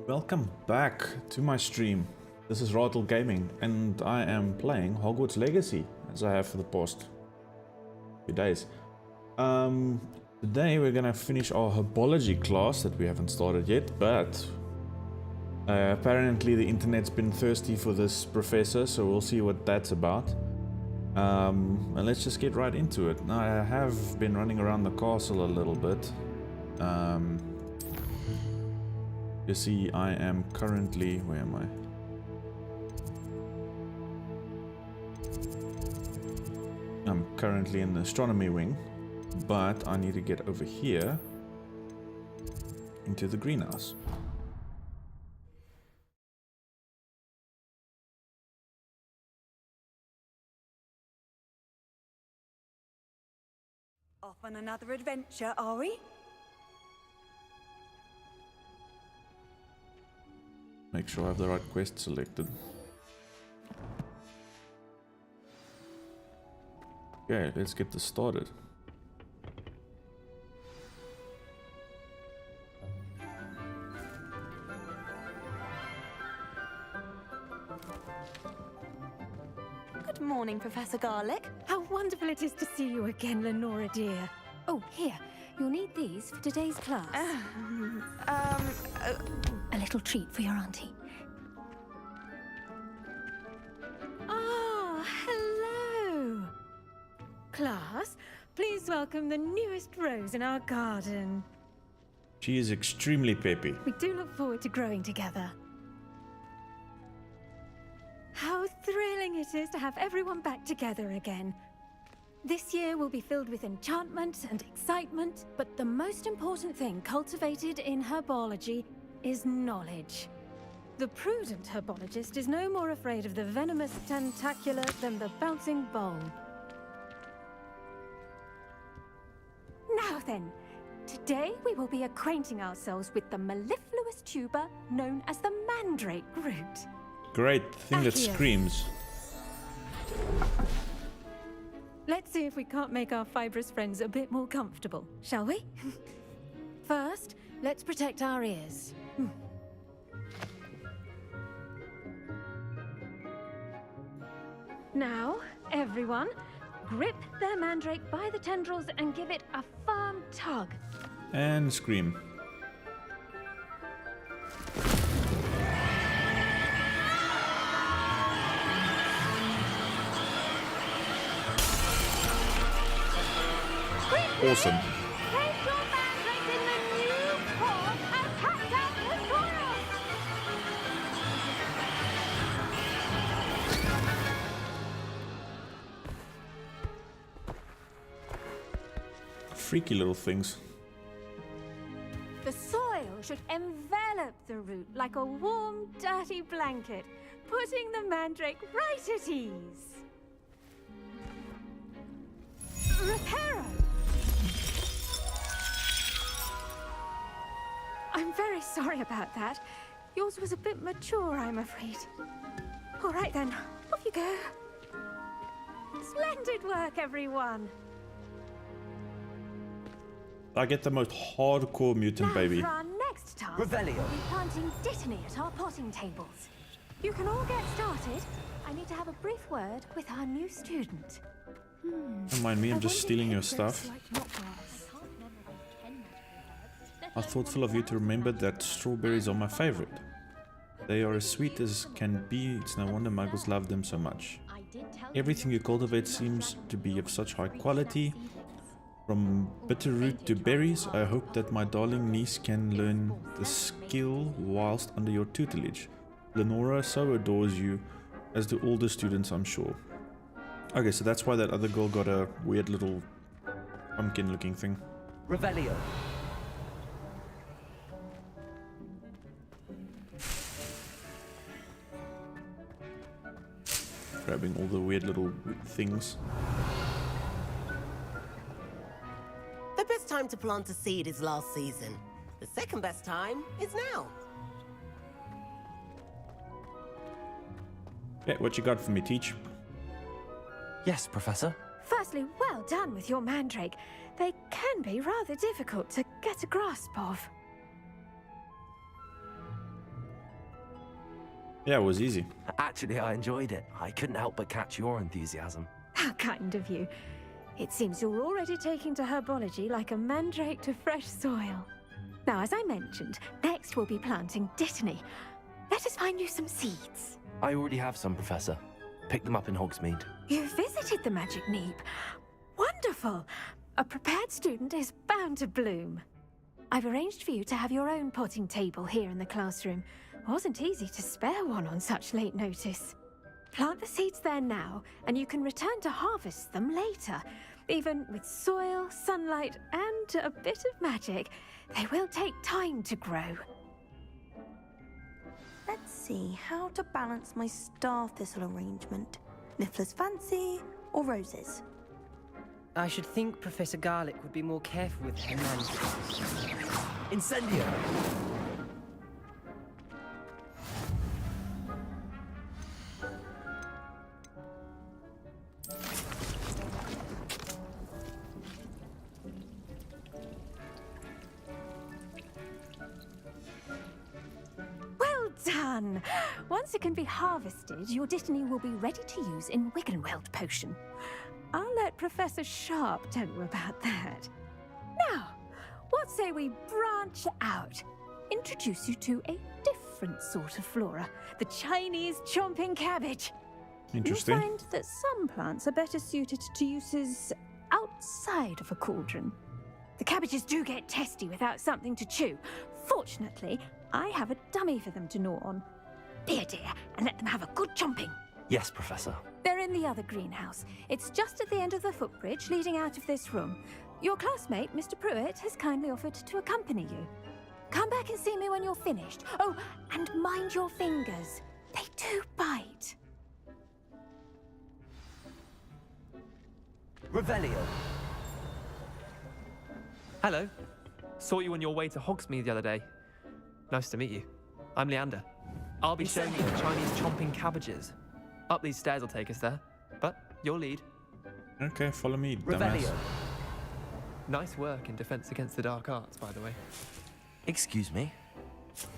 Welcome back to my stream. This is Ratel Gaming and I am playing Hogwarts Legacy as I have for the past few days. Today we're gonna finish our herbology class that we haven't started yet, but apparently the internet's been thirsty for this professor, so we'll see what that's about. And let's just get right into it. Now, I have been running around the castle a little bit. You see, I am currently... where am I? I'm currently in the astronomy wing, but I need to get over here into the greenhouse. Off on another adventure, are we? Make sure I have the right quest selected. Okay, let's get this started. Good morning, Professor Garlic. How wonderful it is to see you again, Lenora dear. Oh, here, you'll need these for today's class. A little treat for your auntie. Ah, hello. Class, please welcome the newest rose in our garden. She is extremely peppy. We do look forward to growing together. How thrilling it is to have everyone back together again. This year will be filled with enchantment and excitement, but the most important thing cultivated in herbology is knowledge. The prudent herbologist is no more afraid of the venomous tentacular than the bouncing bowl. Now then, today we will be acquainting ourselves with the mellifluous tuber known as the mandrake root. Great thing that Accio. screams. Let's see if we can't make our fibrous friends a bit more comfortable, shall we? First, let's protect our ears. Now, everyone, grip their mandrake by the tendrils and give it a firm tug. And scream. Awesome. Place your mandrake in the new core and cut down the soil! Freaky little things. The soil should envelop the root like a warm, dirty blanket, putting the mandrake right at ease. Reparo! I'm very sorry about that. Yours was a bit mature, I'm afraid. All right then, off you go. Splendid work, everyone. I get the most hardcore mutant Now baby. for our next task, Revelio. we'll be planting dittany at our potting tables. You can all get started. I need to have a brief word with our new student. Don't mind me, I'm just stealing your stuff. I thought full of you to remember that strawberries are my favorite. They are as sweet as can be, it's no wonder muggles love them so much. Everything you cultivate seems to be of such high quality. From bitterroot to berries, I hope that my darling niece can learn the skill whilst under your tutelage. Lenora so adores you, as do all the students, I'm sure. Okay, so that's why that other girl got a weird little pumpkin looking thing. Revelio. Grabbing all the weird little things. The best time to plant a seed is last season. The second best time is now. Yeah, what you got for me, Teach? Yes, Professor. Firstly, well done with your mandrake. They can be rather difficult to get a grasp of. Yeah, it was easy. Actually, I enjoyed it. I couldn't help but catch your enthusiasm. How kind of you. It seems you're already taking to herbology like a mandrake to fresh soil. Now, as I mentioned, next we'll be planting dittany. Let us find you some seeds. I already have some, Professor. Picked them up in Hogsmeade. You visited the Magic Neep. Wonderful. A prepared student is bound to bloom. I've arranged for you to have your own potting table here in the classroom. Wasn't easy to spare one on such late notice. Plant the seeds there now, and you can return to harvest them later. Even with soil, sunlight, and a bit of magic, they will take time to grow. Let's see how to balance my star thistle arrangement. Niffler's fancy or roses? I should think Professor Garlick would be more careful with her manuscripts. Incendio! Well done! Once it can be harvested, your dittany will be ready to use in Wiggenweld potion. I'll let Professor Sharp tell you about that. Now, what say we branch out? Introduce you to a different sort of flora, the Chinese chomping cabbage. Interesting. You'll find that some plants are better suited to uses outside of a cauldron. The cabbages do get testy without something to chew. Fortunately, I have a dummy for them to gnaw on. Be a dear and let them have a good chomping. Yes, Professor. They're in the other greenhouse. It's just at the end of the footbridge leading out of this room. Your classmate, Mr. Pruitt, has kindly offered to accompany you. Come back and see me when you're finished. Oh, and mind your fingers. They do bite. Revelio. Hello. Saw you on your way to Hogsmeade the other day. Nice to meet you. I'm Leander. I'll be showing you the Chinese chomping cabbages. Up these stairs will take us there, but your lead. Okay, follow me, dumbass. Revelio. Nice work in Defense Against the Dark Arts, by the way. Excuse me?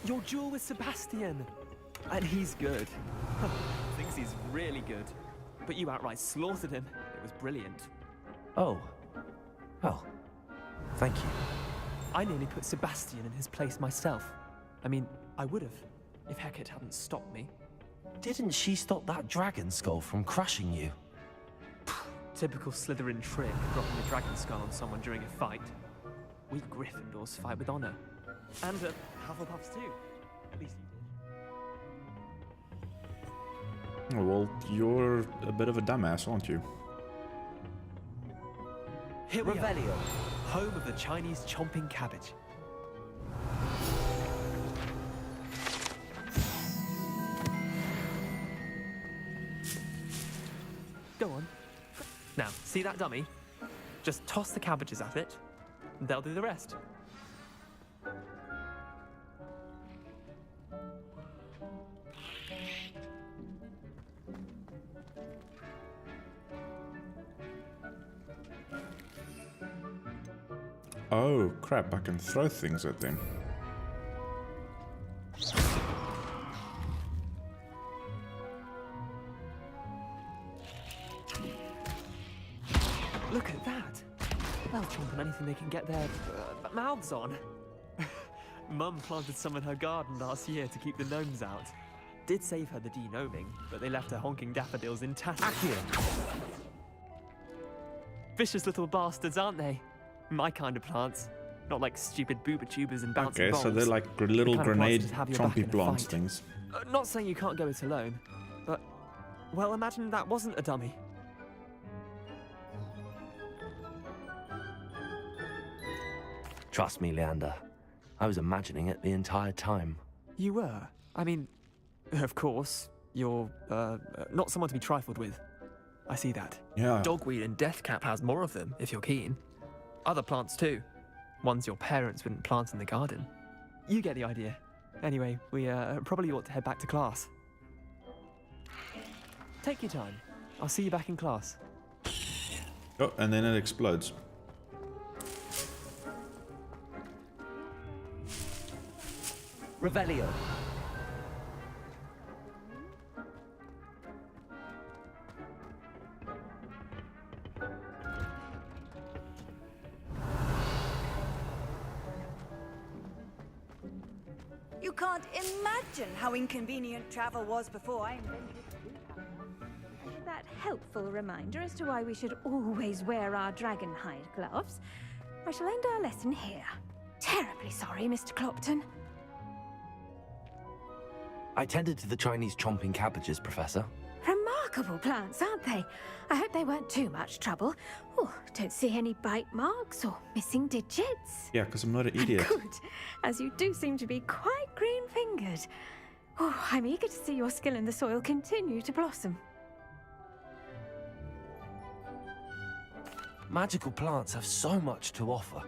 Your duel with Sebastian! And he's good. Thinks he's really good. But you outright slaughtered him. It was brilliant. Oh. Well, thank you. I nearly put Sebastian in his place myself. I mean, I would have, if Hecate hadn't stopped me. Didn't she stop that dragon skull from crushing you? Typical Slytherin trick, dropping a dragon skull on someone during a fight. We Gryffindors fight with honor. And Hufflepuffs too. At least you did. Oh, well, you're a bit of a dumbass, aren't you? Here we are, Revelio. home of the Chinese chomping cabbage. Go on. Now, see that dummy? Just toss the cabbages at it, and they'll do the rest. Oh, crap, I can throw things at them. Look at that! They'll chomp on anything they can get their mouths on. Mum planted some in her garden last year to keep the gnomes out. Did save her the de-gnoming, but they left her honking daffodils in tatters. Accio. Vicious little bastards, aren't they? My kind of plants. Not like stupid booba tubers and bouncing Okay, balls. so they're like little The kind of plants grenade that just have your back in chompy a plants fight. things. Not saying you can't go it alone, but... Well, imagine that wasn't a dummy. Trust me, Leander. I was imagining it the entire time. You were? I mean, of course, you're, not someone to be trifled with. I see that. Yeah. Dogweed and Deathcap has more of them, if you're keen. Other plants too. Ones your parents wouldn't plant in the garden. You get the idea. Anyway, we probably ought to head back to class. Take your time. I'll see you back in class. Oh, and then it explodes. Revelio. You can't imagine how inconvenient travel was before I invented That helpful reminder as to why we should always wear our dragon hide gloves. I shall end our lesson here. Terribly sorry, Mr. Clopton. I tended to the Chinese chomping cabbages, Professor. Remarkable plants, aren't they? I hope they weren't too much trouble. Oh, don't see any bite marks or missing digits. Yeah, because I'm not an idiot. Good, as you do seem to be quite green-fingered. Oh, I'm eager to see your skill in the soil continue to blossom. Magical plants have so much to offer.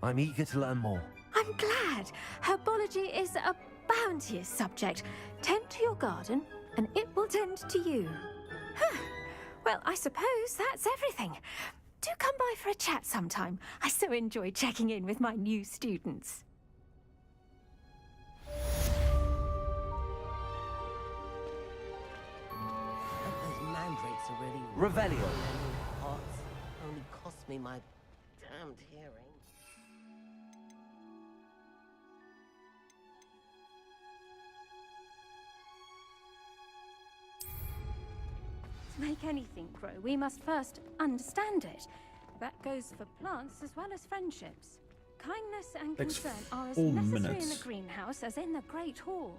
I'm eager to learn more. I'm glad. Herbology is a bounteous subject. Tend to your garden, and it will tend to you. Huh. Well, I suppose that's everything. Do come by for a chat sometime. I so enjoy checking in with my new students. Those mandrakes are really Revelio. hot. Only cost me my damned hearing. To make anything grow, we must first understand it. That goes for plants as well as friendships. Kindness and Takes concern are as 4 necessary in minutes. the greenhouse as in the Great Hall.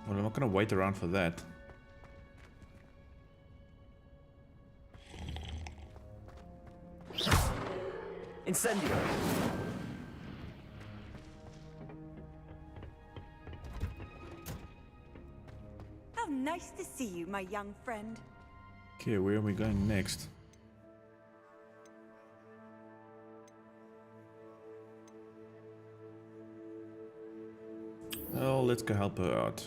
Well, I'm not gonna wait around for that. Incendio. How nice to see you, my young friend. Okay, where are we going next? Oh, let's go help her out.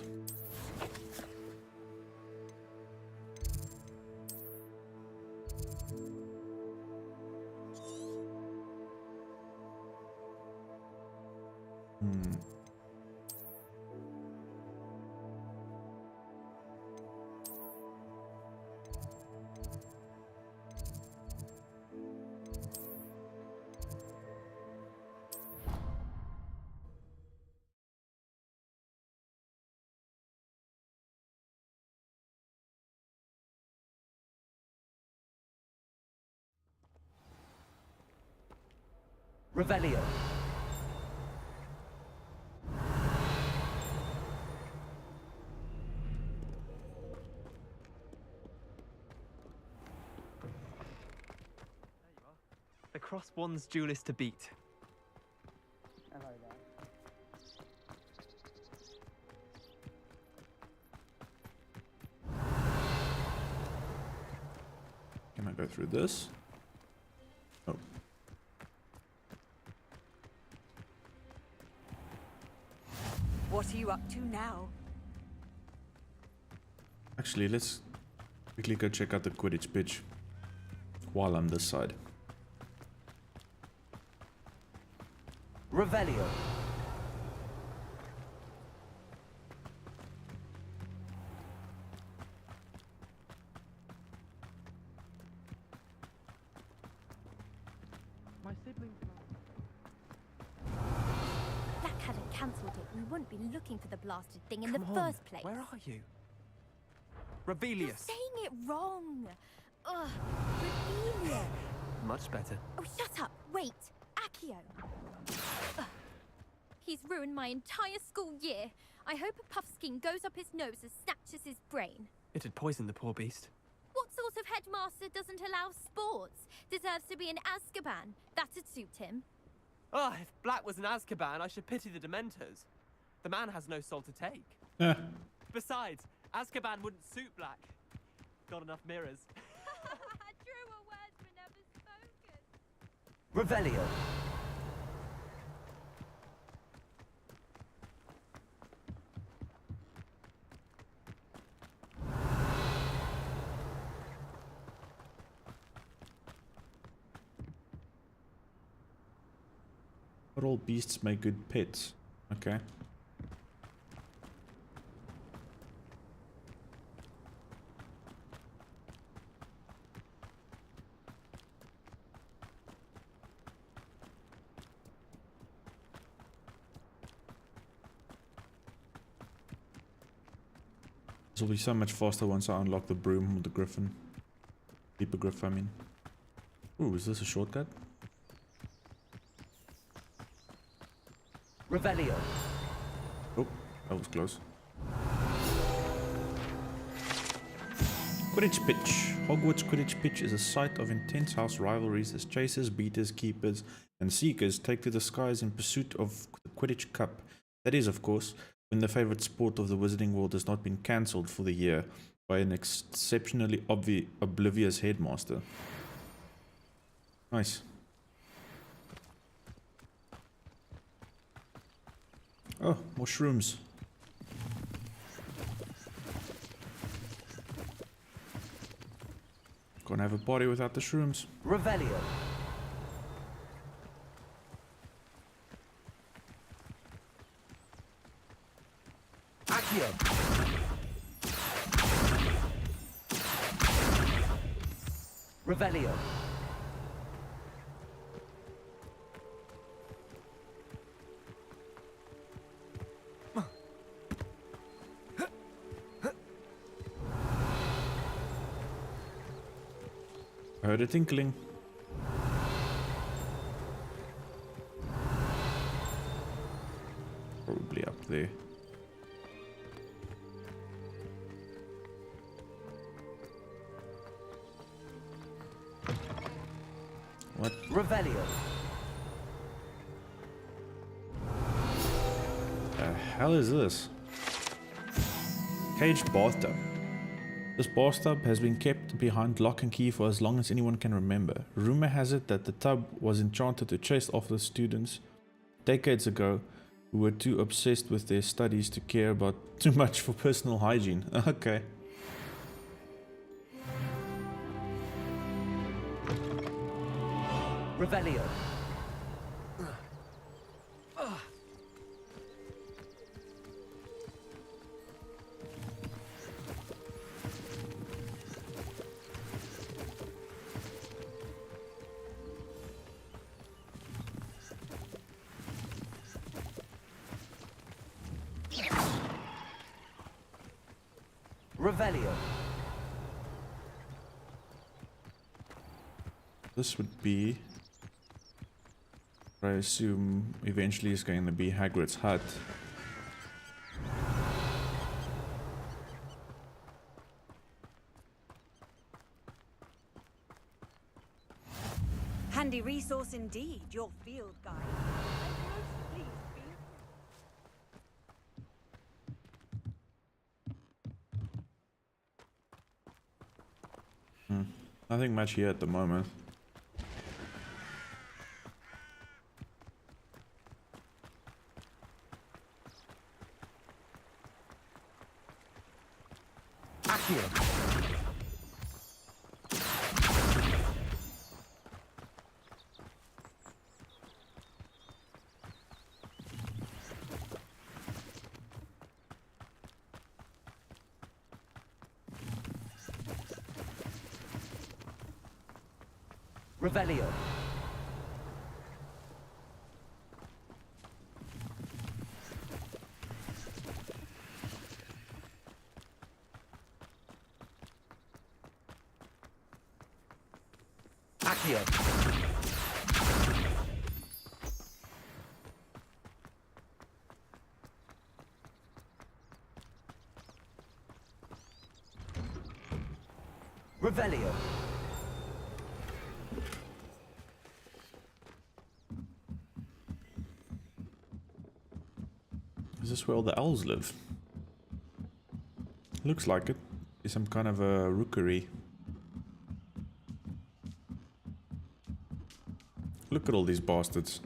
Revelio. The Crossbonds duelist to beat. Hello there. Can I go through this? Oh. What are you up to now? Actually, let's quickly go check out the Quidditch pitch while I'm this side. Revelio. My siblings. Black hadn't cancelled it, we wouldn't be looking for the blasted thing in Come the on, first place. Where are you? You're Rebellious. saying it wrong. Ugh, Rebellion. Much better. Oh, shut up. Wait. Accio. Ugh. He's ruined my entire school year. I hope a puffskein goes up his nose and snatches his brain. It'd poison the poor beast. What sort of headmaster doesn't allow sports? Deserves to be in Azkaban. That'd suit him. Ah, if Black was in Azkaban, I should pity the Dementors. The man has no soul to take. Eh, Besides, Azkaban wouldn't suit Black. Got enough mirrors. Truer words were never spoken. Revelio. Not all beasts make good pets. Okay. This will be so much faster once I unlock the broom or the griffin. Hippogriff, I mean. Ooh, is this a shortcut? Revelio. Oh, that was close. Quidditch pitch. Hogwarts Quidditch pitch is a site of intense house rivalries as chasers, beaters, keepers, and seekers take to the skies in pursuit of the Quidditch Cup. That is, of course, when the favorite sport of the Wizarding World has not been cancelled for the year by an exceptionally oblivious headmaster. Nice. Oh, more shrooms. Can't have a party without the shrooms. Revelio. Accio. Revelio. I heard a tinkling. Probably up there. What? Revelio. The hell is this? Caged bathtub. This bathtub has been kept behind lock and key for as long as anyone can remember. Rumor has it that the tub was enchanted to chase off the students decades ago who were too obsessed with their studies to care about too much for personal hygiene. Okay. Revelio. Revelio. This would be, I assume, eventually is going to be Hagrid's hut. Handy resource indeed, your field guide. Please feel Nothing much here at the moment. Accio. Revelio. Accio. Revelio. Is this where all the elves live? Looks like it. It's some kind of a rookery. Look at all these bastards.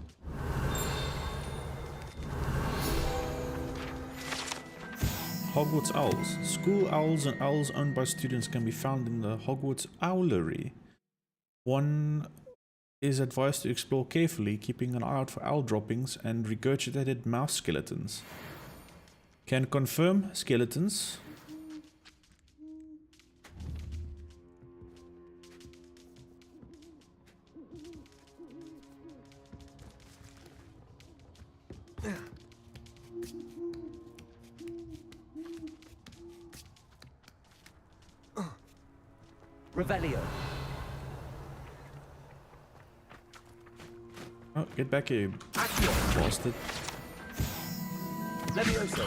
Hogwarts owls. School owls and owls owned by students can be found in the Hogwarts Owlery. One is advised to explore carefully, keeping an eye out for owl droppings and regurgitated mouse skeletons. Can confirm skeletons. Revelio. Oh, get back here, you Accio. bastard. Levioso.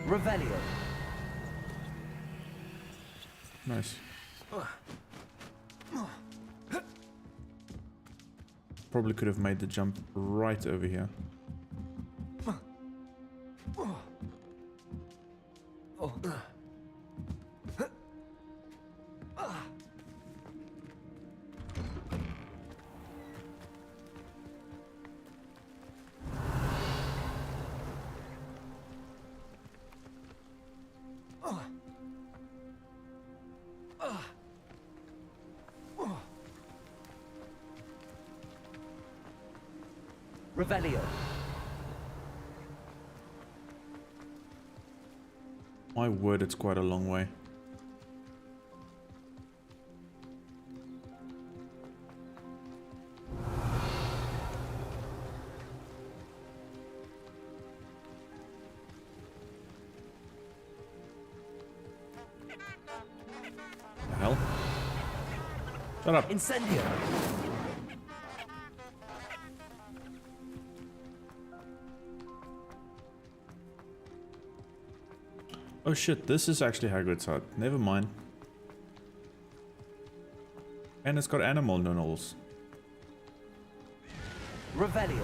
Revelio. Nice. Probably could have made the jump right over here. Revelio. My word, it's quite a long way. The hell? Shut up. Incendio. Oh shit, this is actually Hagrid's hut. Never mind. And it's got animal noodles. Revelio.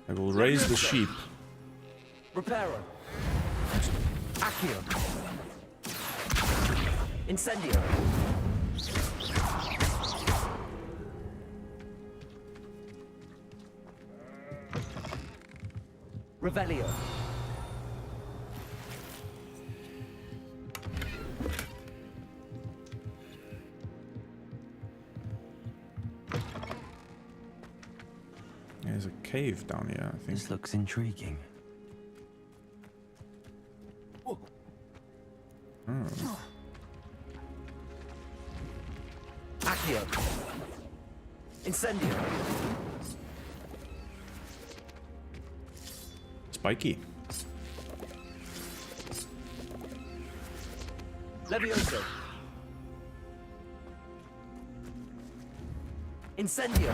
I will raise the sheep. Reparo. Accio. Incendio. Revelio. There's a cave down here, I think. This looks intriguing. Accio. Incendio. Spiky. Levioso. Incendio.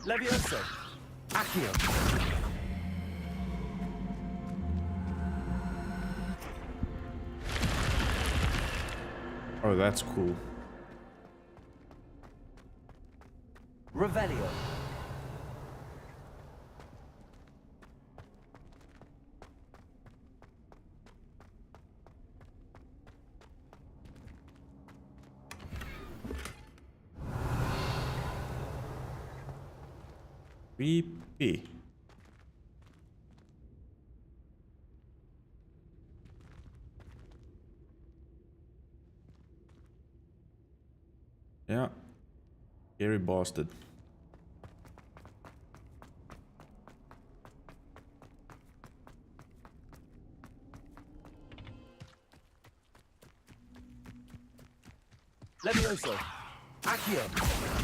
Levioso. Accio. Oh, that's cool. Revelio. Creepy. Yeah. Scary bastard. Levioso. Accio.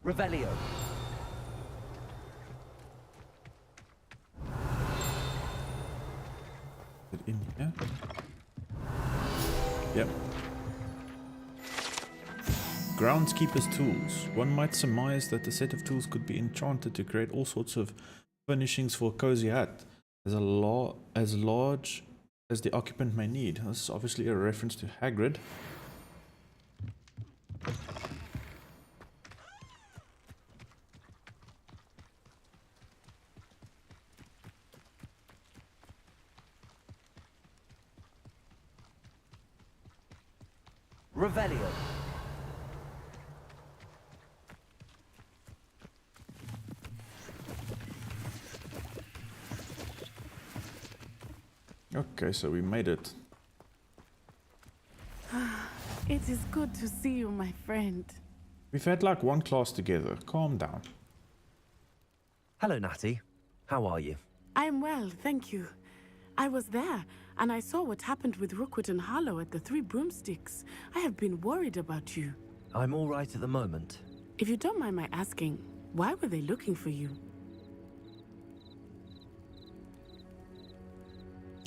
Revelio. Is it in here? Yep. Groundskeeper's tools. One might surmise that the set of tools could be enchanted to create all sorts of furnishings for a cozy hut, as large as the occupant may need. This is obviously a reference to Hagrid. Revelio. Okay, so we made it. It is good to see you, my friend. We've had like one class together. Calm down. Hello, Natty. How are you? I'm well, thank you. I was there, and I saw what happened with Rookwood and Harlow at the Three Broomsticks. I have been worried about you. I'm all right at the moment. If you don't mind my asking, why were they looking for you?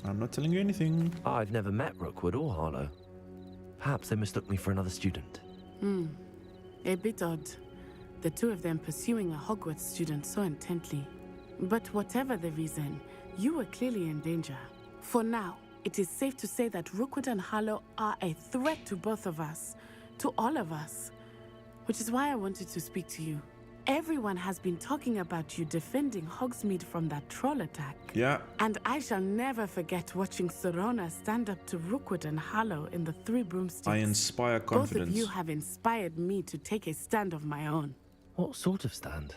I'm not telling you anything. I've never met Rookwood or Harlow. Perhaps they mistook me for another student. A bit odd. The two of them pursuing a Hogwarts student so intently. But whatever the reason, you were clearly in danger. For now, it is safe to say that Rookwood and Harlow are a threat to both of us. To all of us. Which is why I wanted to speak to you. Everyone has been talking about you defending Hogsmeade from that troll attack. Yeah. And I shall never forget watching Sorona stand up to Rookwood and Harlow in the Three Broomsticks. I inspire confidence. Both of you have inspired me to take a stand of my own. What sort of stand?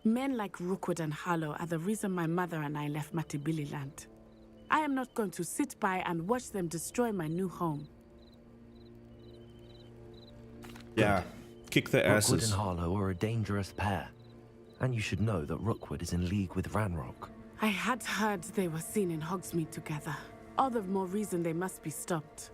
Men like Rookwood and Harlow are the reason my mother and I left Matibili land. I am not going to sit by and watch them destroy my new home. Yeah. Kick their Rookwood asses. and Harlow are a dangerous pair. And you should know that Rookwood is in league with Ranrock. I had heard they were seen in Hogsmeade together. All the more reason they must be stopped.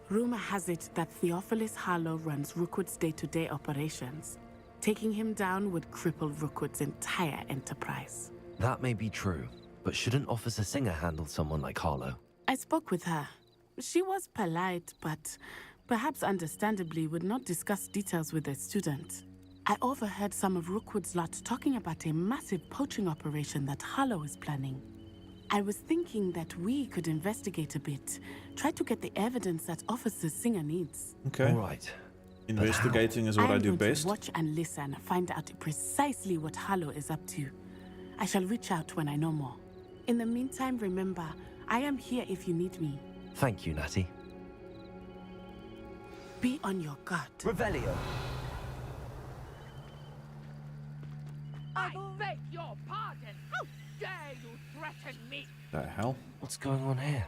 Rumor has it that Theophilus Harlow runs Rookwood's day-to-day operations. Taking him down would cripple Rookwood's entire enterprise. That may be true, but shouldn't Officer Singer handle someone like Harlow? I spoke with her. She was polite, but perhaps understandably would not discuss details with a student. I overheard some of Rookwood's lot talking about a massive poaching operation that Harlow is planning. I was thinking that we could investigate a bit, try to get the evidence that Officer Singer needs. Okay. All right. Investigating is what I do best. To watch and listen, find out precisely what Harlow is up to. I shall reach out when I know more. In the meantime, remember, I am here if you need me. Thank you, Natty. Be on your guard. Revelio. I beg your pardon. How dare you threaten me? The hell? What's going on here?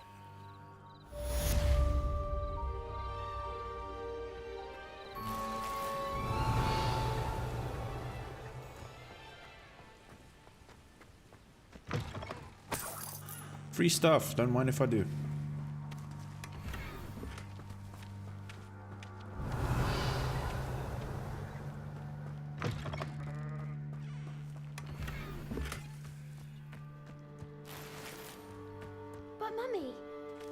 Free stuff. Don't mind if I do. But Mummy...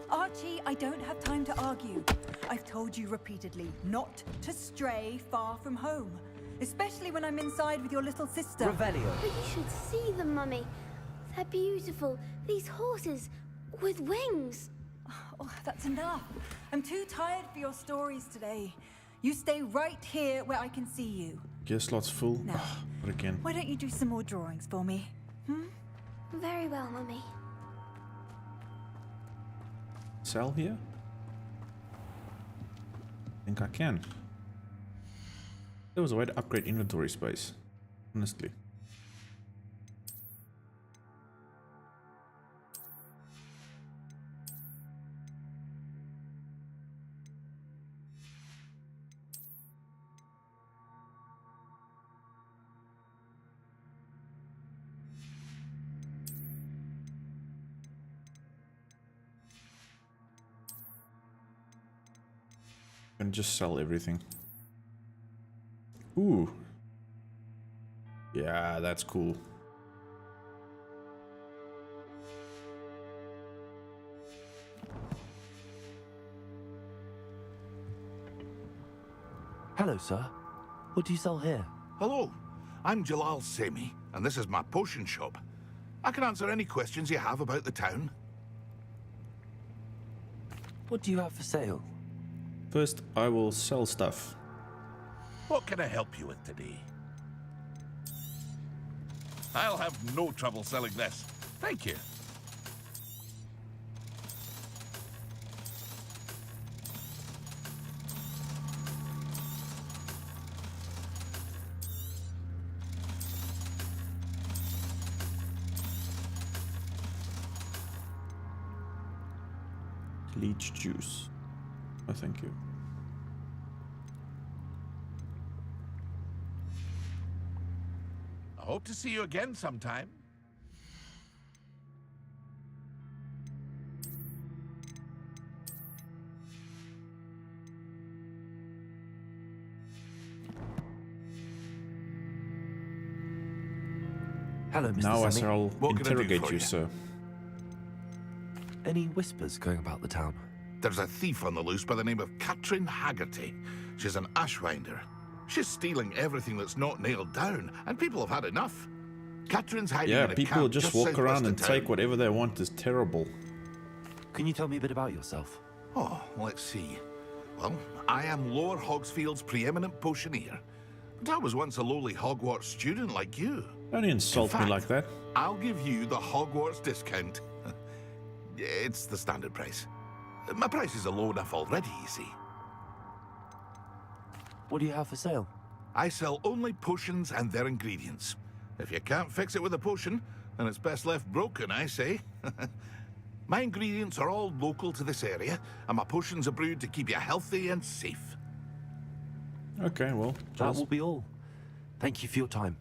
Archie, I don't have time to argue. I've told you repeatedly not to stray far from home. Especially when I'm inside with your little sister. Revelio. But you should see them, Mummy. They're beautiful. These horses with wings. Oh, that's enough. I'm too tired for your stories today. You stay right here where I can see you. Gear slot's full. Now, But again. why don't you do some more drawings for me? Very well, Mummy. Sell here? I think I can. There was a way to upgrade inventory space. Honestly. And just sell everything. Ooh. Yeah, that's cool. Hello, sir. What do you sell here? Hello, I'm Jalal Semi, and this is my potion shop. I can answer any questions you have about the town. What do you have for sale? First, I will sell stuff. What can I help you with today? I'll have no trouble selling this. Thank you. Leech juice. Oh, thank you. Hope to see you again sometime. Hello, Mr. Now I Sammy. shall What can I do interrogate for you, you? sir. Any whispers going about the town? There's a thief on the loose by the name of Katrin Haggerty. She's an ashwinder. She's stealing everything that's not nailed down, and people have had enough. Katrin's hiding Yeah, in a people camp just just walk southwest around of and town. take whatever they want is terrible. Can you tell me a bit about yourself? Oh, let's see. Well, I am Lower Hogsfield's preeminent potioneer. But I was once a lowly Hogwarts student like you. Don't insult In fact, me like that. I'll give you the Hogwarts discount. It's the standard price. My prices are low enough already, you see. What do you have for sale? I sell only potions and their ingredients. If you can't fix it with a potion, then it's best left broken, I say. My ingredients are all local to this area, and my potions are brewed to keep you healthy and safe. Okay, well, That just will be all. Thank you for your time.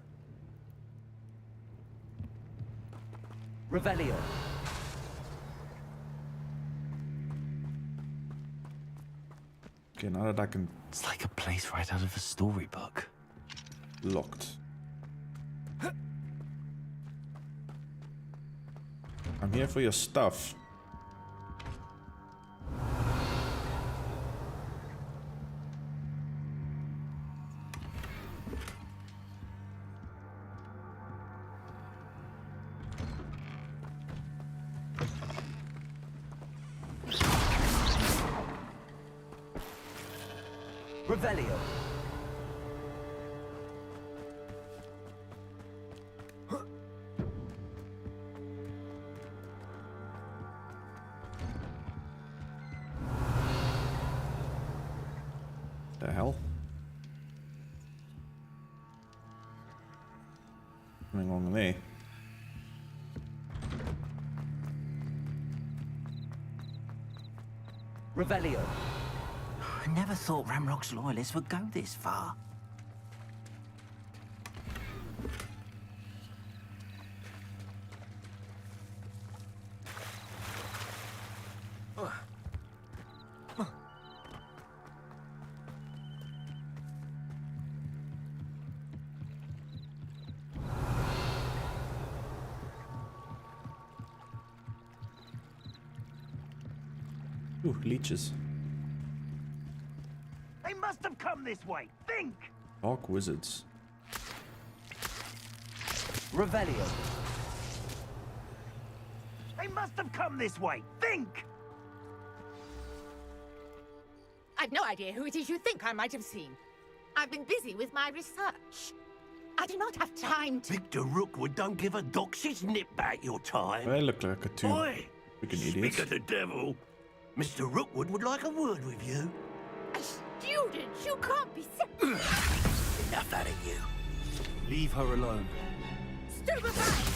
Revelio. okay, now that I can It's like a place right out of a storybook. locked. I'm here for your stuff. Revelio. The hell? Something wrong there. Revelio. I never thought Ramrock's loyalists would go this far. Ooh, leeches. They must have come this way. Think! Dark wizards. Revelio. They must have come this way. Think! I've no idea who it is you think I might have seen. I've been busy with my research. I do not have time to... Victor Rookwood don't give a doxy's nip back your time. They look like a two Oi! freaking Speak idiots. of the devil. Mr. Rookwood would like a word with you. A student? You can't be... Enough out of you. Leave her alone. Stupefy!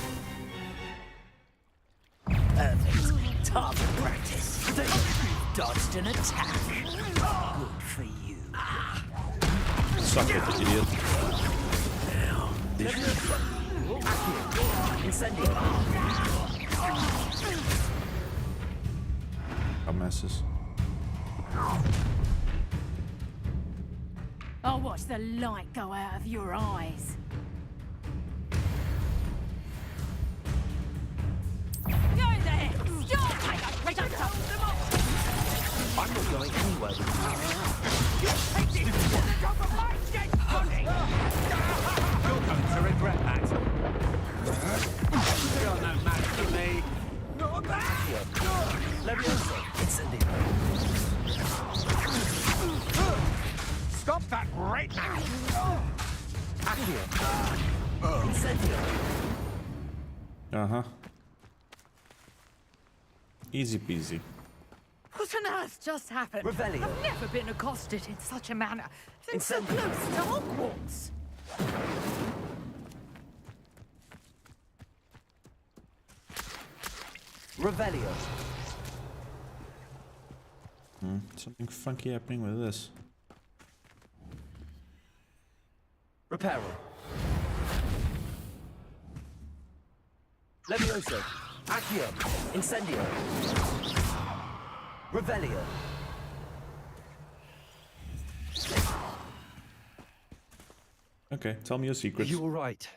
Perfect. Target practice. You've dodged an attack. Good for you. Suck it, idiot. Now, this Dumbasses. I'll watch the light go out of your eyes. Go there! Stop! I'm not going anywhere with you. You're going to regret that. You're no match for me. Not that! Leviosa. Incendio. Stop that right now! Accio. Incendio. Uh-huh. Easy peasy. What on earth just happened? Revelio. I've never been accosted in such a manner since so Incendio. close to Hogwarts. Revelio. Something funky happening with this. Reparo. Levioso. Accio. Incendio. Revelio. Okay, tell me your secrets. You're right.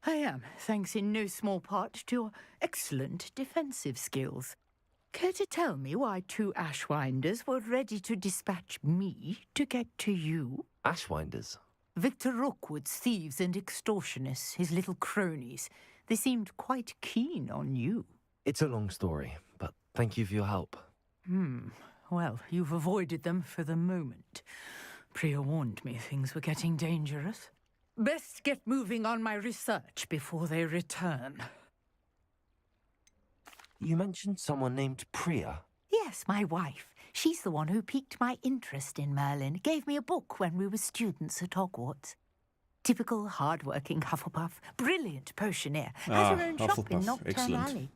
I am, thanks in no small part to your excellent defensive skills. Care to tell me why 2 Ashwinders were ready to dispatch me to get to you? Ashwinders? Victor Rookwood's thieves and extortionists, his little cronies. They seemed quite keen on you. It's a long story, but thank you for your help. Well, you've avoided them for the moment. Priya warned me things were getting dangerous. Best get moving on my research before they return. You mentioned someone named Priya. Yes, my wife. She's the one who piqued my interest in Merlin. Gave me a book when we were students at Hogwarts. Typical hard-working Hufflepuff. Brilliant potioneer. Has her own shop in Nocturne Alley.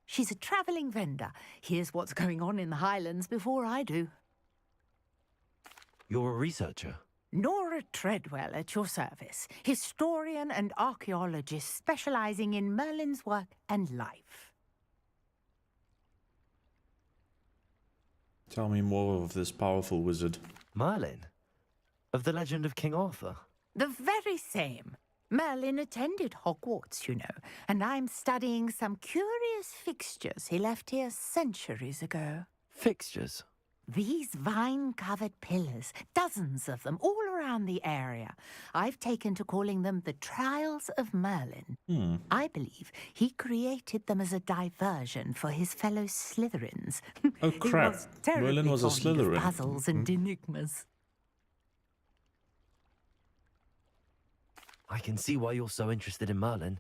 She's a travelling vendor. Hears what's going on in the Highlands before I do. You're a researcher? Nora Treadwell at your service. Historian and archaeologist specialising in Merlin's work and life. Tell me more of this powerful wizard. Merlin? Of the legend of King Arthur? The very same. Merlin attended Hogwarts, you know, and I'm studying some curious fixtures he left here centuries ago. Fixtures? These vine-covered pillars, dozens of them, all around the area. I've taken to calling them the Trials of Merlin. I believe he created them as a diversion for his fellow Slytherins. Oh crap, Merlin was a Slytherin. Puzzles and enigmas. I can see why you're so interested in Merlin.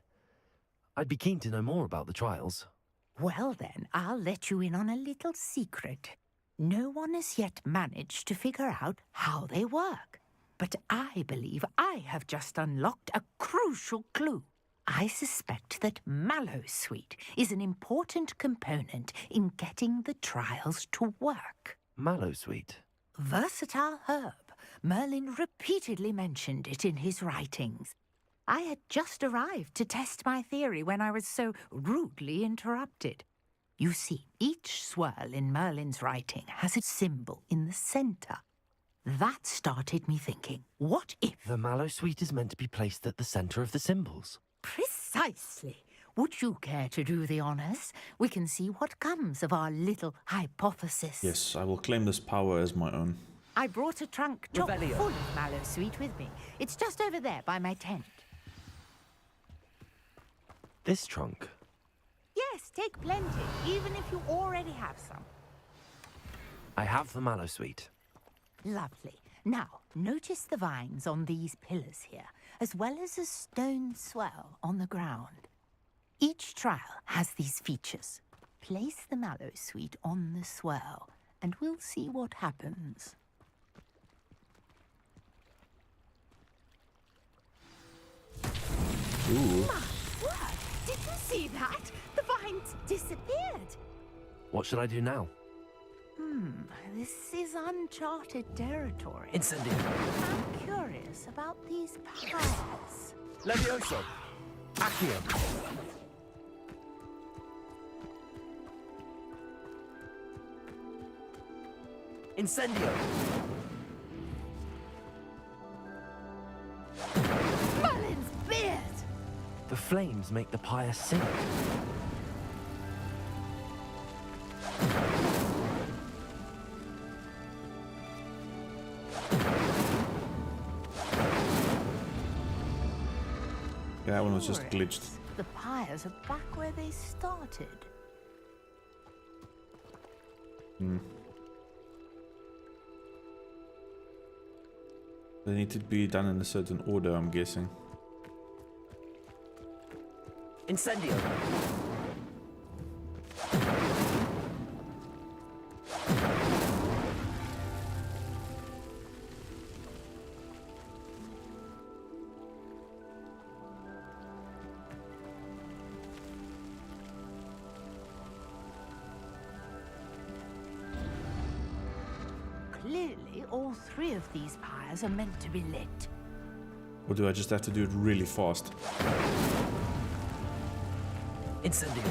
I'd be keen to know more about the trials. Well then, I'll let you in on a little secret. No one has yet managed to figure out how they work. But I believe I have just unlocked a crucial clue. I suspect that Mallowsweet is an important component in getting the trials to work. Mallowsweet? Versatile herb. Merlin repeatedly mentioned it in his writings. I had just arrived to test my theory when I was so rudely interrupted. You see, each swirl in Merlin's writing has a symbol in the centre. That started me thinking, what if... The Mallowsweet is meant to be placed at the centre of the symbols. Precisely. Would you care to do the honours? We can see what comes of our little hypothesis. Yes, I will claim this power as my own. I brought a trunk chock full of Mallowsweet with me. It's just over there by my tent. This trunk? Yes, take plenty, even if you already have some. I have the Mallowsweet. Lovely. Now, notice the vines on these pillars here, as well as a stone swell on the ground. Each trial has these features. Place the Mallowsweet on the swell, and we'll see what happens. Ooh. My word! Did you see that? The vines disappeared. What should I do now? This is uncharted territory. Incendio. I'm curious about these pyres. Levioso. Accio. Incendio. Merlin's beard! The flames make the pyre sink. Yeah, that one was just glitched. The pyres are back where they started. They need to be done in a certain order, I'm guessing. Incendio. Clearly, all three of these pyres are meant to be lit. Or do I just have to do it really fast? Incendio.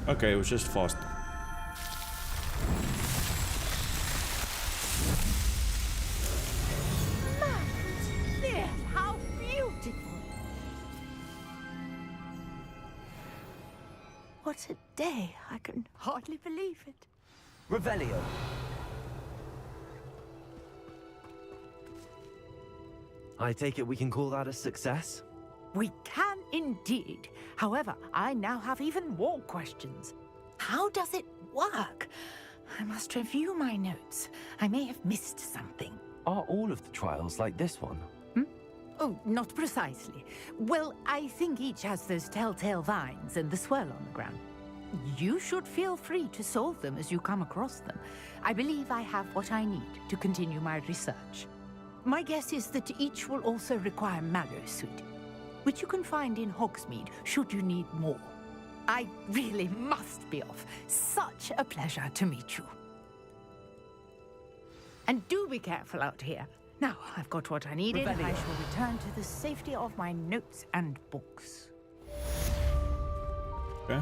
Okay, it was just fast. Yes, how beautiful! What a day. I can hardly believe it. Revelio. I take it we can call that a success? We can indeed. However, I now have even more questions. How does it work? I must review my notes. I may have missed something. Are all of the trials like this one? Oh, not precisely. Well, I think each has those telltale vines and the swirl on the ground. You should feel free to solve them as you come across them. I believe I have what I need to continue my research. My guess is that each will also require mallow sweet, which you can find in Hogsmeade should you need more. I really must be off. Such a pleasure to meet you. And do be careful out here. Now, I've got what I needed. I shall return to the safety of my notes and books. Okay.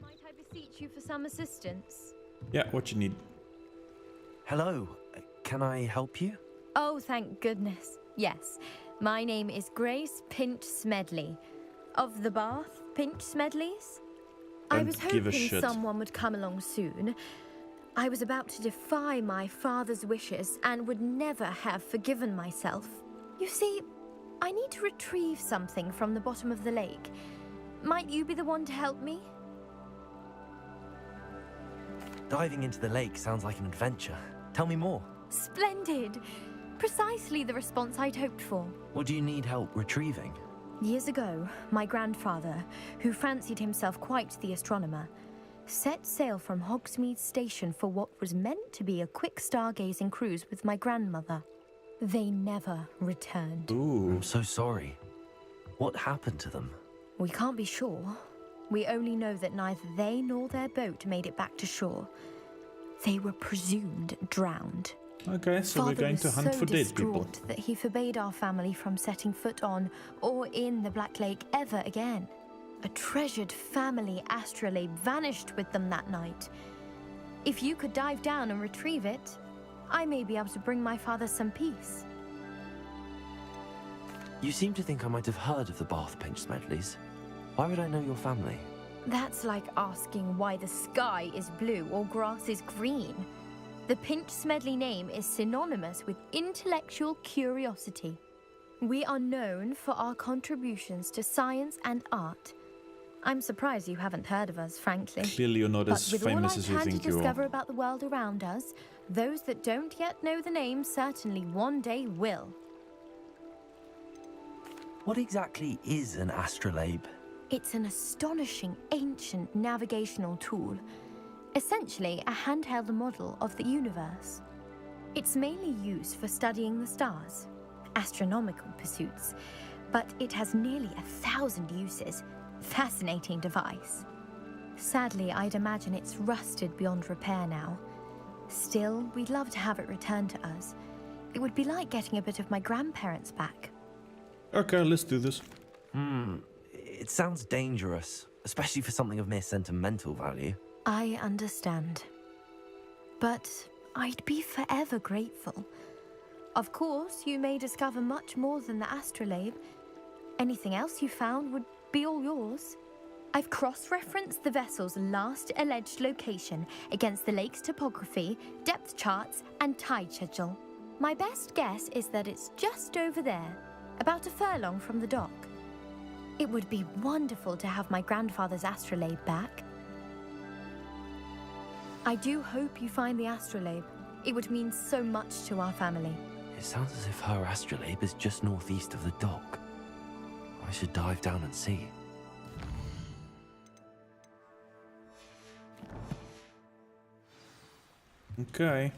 Might I beseech you for some assistance? Yeah, what you need. Hello. Can I help you? Oh, thank goodness. Yes. My name is Grace Pinch Smedley. Of the Bath Pinch Smedleys? I Don't was give a hoping shit. someone would come along soon. I was about to defy my father's wishes and would never have forgiven myself. You see, I need to retrieve something from the bottom of the lake. Might you be the one to help me? Diving into the lake sounds like an adventure. Tell me more. Splendid! Precisely the response I'd hoped for. What do you need help retrieving? Years ago, my grandfather, who fancied himself quite the astronomer, set sail from Hogsmeade Station for what was meant to be a quick stargazing cruise with my grandmother. They never returned. Ooh. I'm so sorry. What happened to them? We can't be sure. We only know that neither they nor their boat made it back to shore. They were presumed drowned. Okay, so Father we're going was to hunt so for dead people. distraught that he forbade our family from setting foot on or in the Black Lake ever again. A treasured family astrolabe vanished with them that night. If you could dive down and retrieve it, I may be able to bring my father some peace. You seem to think I might have heard of the Bath Pinch Smedleys. Why would I know your family? That's like asking why the sky is blue or grass is green. The Pinch Smedley name is synonymous with intellectual curiosity. We are known for our contributions to science and art. I'm surprised you haven't heard of us, frankly. Clearly you're not as famous as you But with all I've had think to you discover are. about the world around us, those that don't yet know the name certainly one day will. What exactly is an astrolabe? It's an astonishing ancient navigational tool. Essentially, a handheld model of the universe. It's mainly used for studying the stars, astronomical pursuits, but it has nearly 1,000 uses. Fascinating device. Sadly, I'd imagine it's rusted beyond repair now. Still, we'd love to have it returned to us. It would be like getting a bit of my grandparents back. Okay, let's do this. It sounds dangerous, especially for something of mere sentimental value. I understand. But I'd be forever grateful. Of course, you may discover much more than the astrolabe. Anything else you found would be all yours. I've cross-referenced the vessel's last alleged location against the lake's topography, depth charts, and tide schedule. My best guess is that it's just over there, about a furlong from the dock. It would be wonderful to have my grandfather's astrolabe back. I do hope you find the astrolabe. It would mean so much to our family. It sounds as if her astrolabe is just northeast of the dock. I should dive down and see. Okay.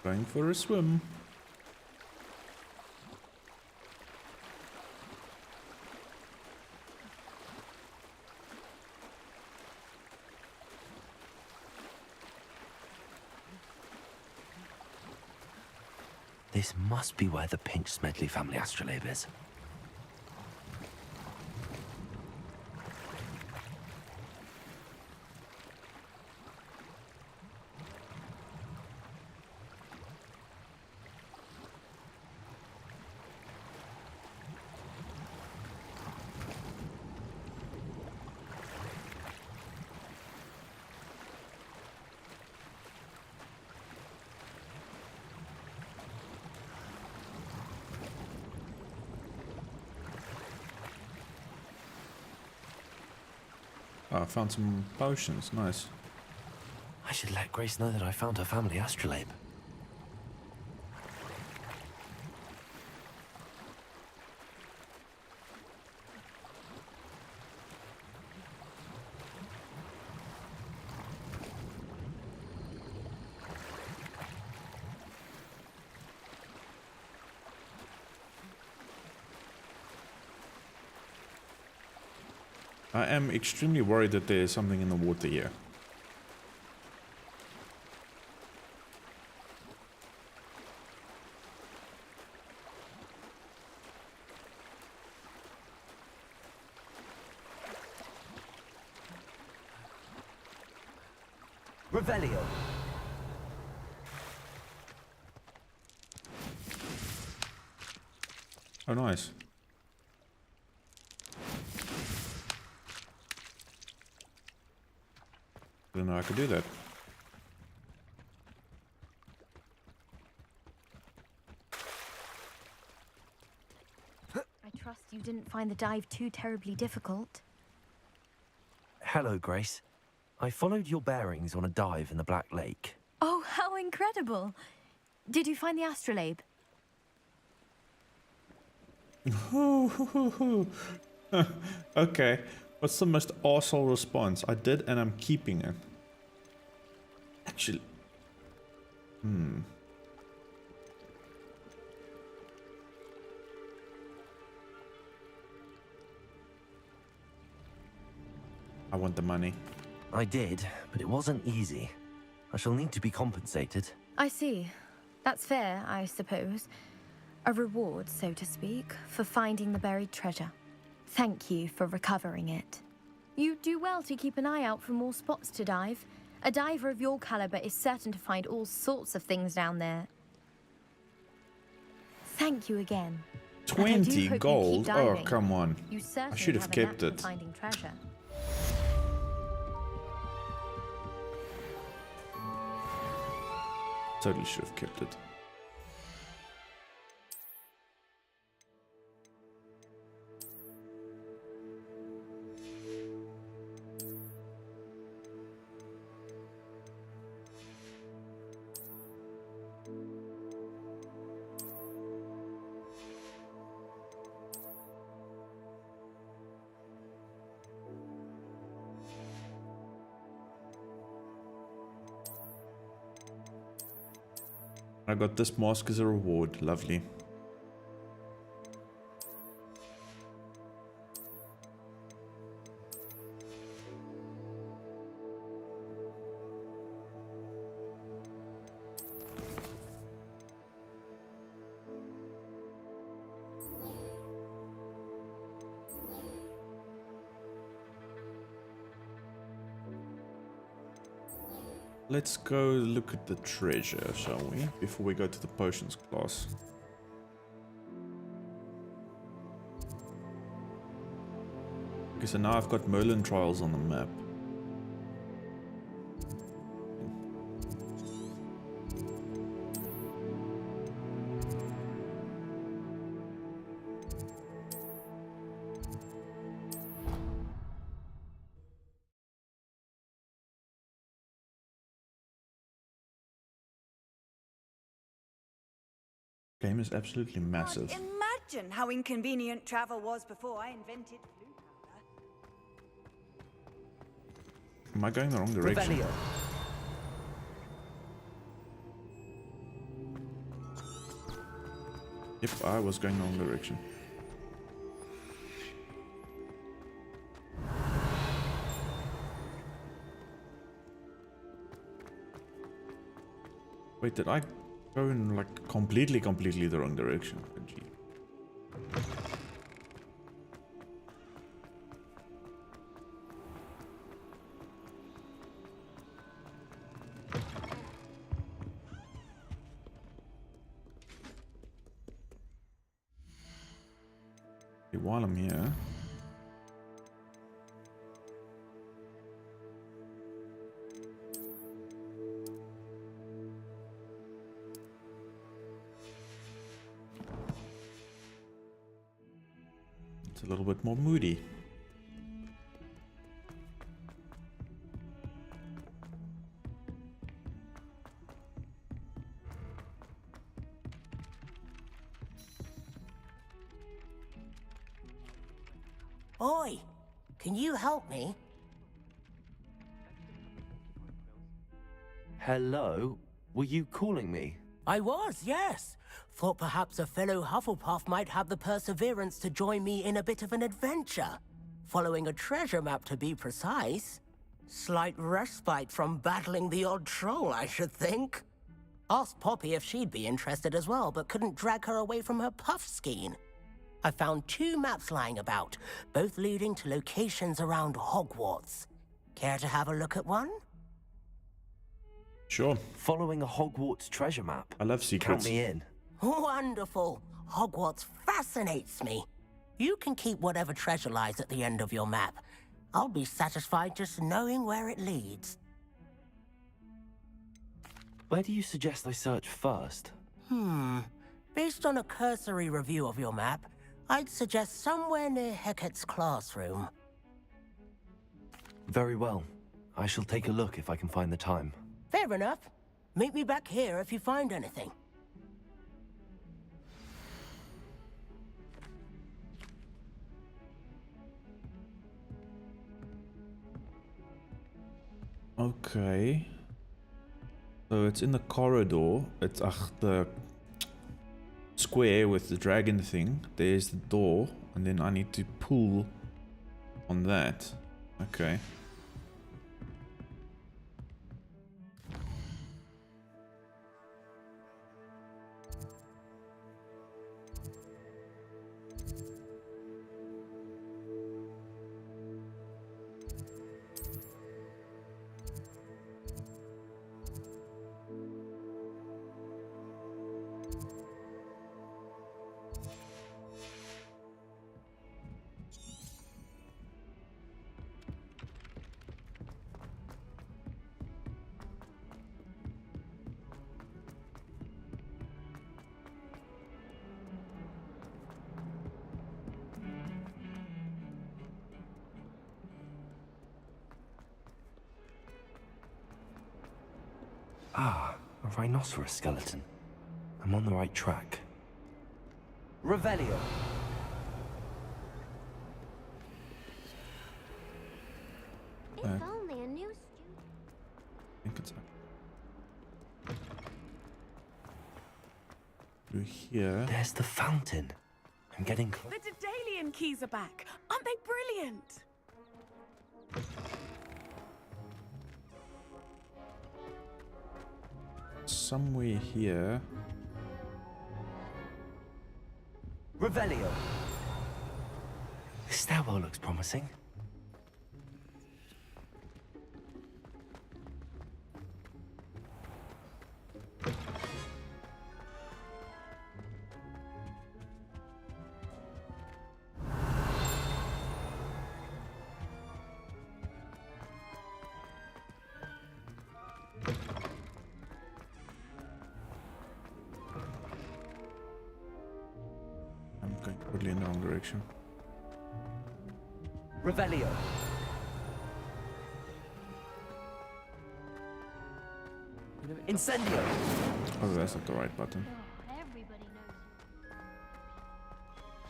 Going for a swim. This must be where the Pinch Smedley family astrolabe is. Oh, I found some potions. Nice. I should let Grace know that I found her family astrolabe. I am extremely worried that there is something in the water here. Revelio. Oh, nice. Didn't know I could do that. I trust you didn't find the dive too terribly difficult. Hello, Grace. I followed your bearings on a dive in the Black Lake. Oh, how incredible! Did you find the astrolabe? Okay, what's the most arsehole response? I did, and I'm keeping it. Actually, I want the money. I did, but it wasn't easy. I shall need to be compensated. I see. That's fair, I suppose. A reward, so to speak, for finding the buried treasure. Thank you for recovering it. You do well to keep an eye out for more spots to dive. A diver of your caliber is certain to find all sorts of things down there. Thank you again. 20 gold? Oh, come on. You certainly I should have a knack kept for it. finding treasure. Totally should have kept it. I got this mask as a reward. Lovely. Let's go look at the treasure, shall we? Before we go to the potions class. Okay, so now I've got Merlin Trials on the map. Game is absolutely massive. Imagine how inconvenient travel was before I invented blue powder. Am I going the wrong direction? Revelio. Yep, I was going the wrong direction. Wait, did I Going like completely the wrong direction. Gee. Okay, while I'm here. A little bit more moody. Oi, can you help me? Hello? Were you calling me? I was, yes. Thought perhaps a fellow Hufflepuff might have the perseverance to join me in a bit of an adventure. Following a treasure map, to be precise. Slight respite from battling the odd troll, I should think. Asked Poppy if she'd be interested as well, but couldn't drag her away from her puff skein. I found 2 maps lying about, both leading to locations around Hogwarts. Care to have a look at one? Sure. Following a Hogwarts treasure map. I love secrets. Count me in. Wonderful. Hogwarts fascinates me. You can keep whatever treasure lies at the end of your map. I'll be satisfied just knowing where it leads. Where do you suggest I search first? Based on a cursory review of your map, I'd suggest somewhere near Hecat's classroom. Very well. I shall take a look if I can find the time. Fair enough. Meet me back here if you find anything. Okay. So it's in the corridor. It's the square with the dragon thing. There's the door, and then I need to pull on that. Okay. Ah, a rhinoceros skeleton. I'm on the right track. Revelio. If only a new student. I think it's through here. There's the fountain. I'm getting close. The Daedalian keys are back. Aren't they brilliant? Somewhere here. Revelio. This stairwell looks promising. I'm going totally in the wrong direction. Revelio. Incendio. Oh, that's not the right button.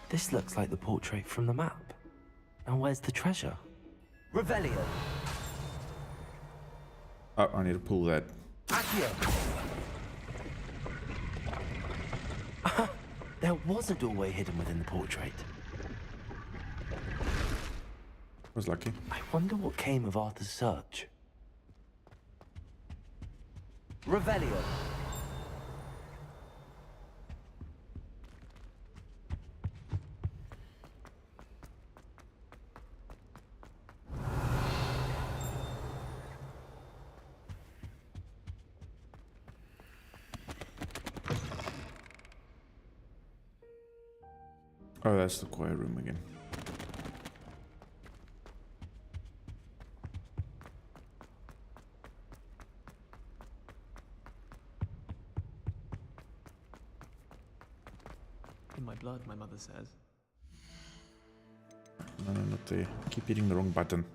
This looks like the portrait from the map. Now where's the treasure? Revelio. Oh, I need to pull that. Accio. There was a doorway hidden within the portrait. Was lucky. I wonder what came of Arthur's search. Revelio. Oh, that's the choir room again. In my blood, my mother says. No, not there. Keep hitting the wrong button.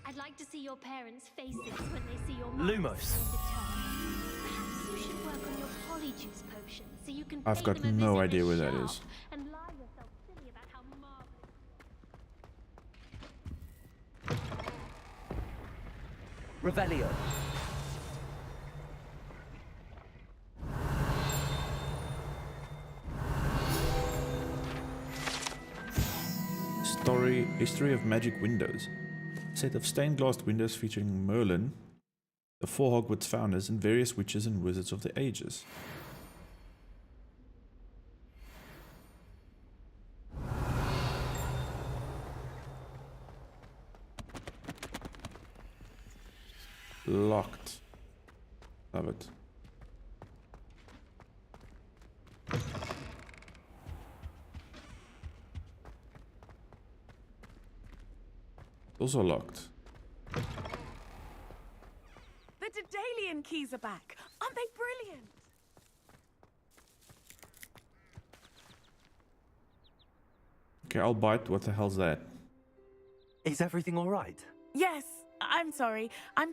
I'd like to see your parents' faces when they see your Lumos. Perhaps you should work on your polyjuice potion so you can I've pay got them a no visit idea with where that Sharp is. and lie yourself silly about how marvelous. Revelio. History of Magic Windows. A set of stained glass windows featuring Merlin, the 4 Hogwarts founders, and various witches and wizards of the ages. Locked. Love it. Also locked. The Daedalian keys are back. Aren't they brilliant? Okay, I'll bite. What the hell's that? Is everything all right? Yes, I'm sorry. I'm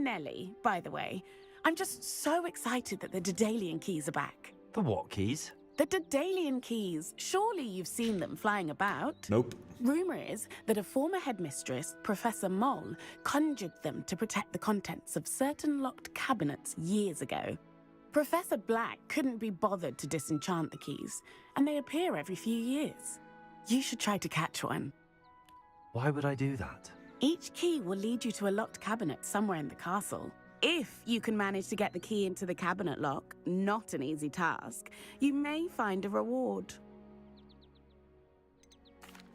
Nellie, by the way. I'm just so excited that the Daedalian keys are back. The what keys? The Daedalian keys. Surely you've seen them flying about. Nope. Rumour is that a former headmistress, Professor Moll, conjured them to protect the contents of certain locked cabinets years ago. Professor Black couldn't be bothered to disenchant the keys, and they appear every few years. You should try to catch one. Why would I do that? Each key will lead you to a locked cabinet somewhere in the castle. If you can manage to get the key into the cabinet lock, not an easy task, you may find a reward.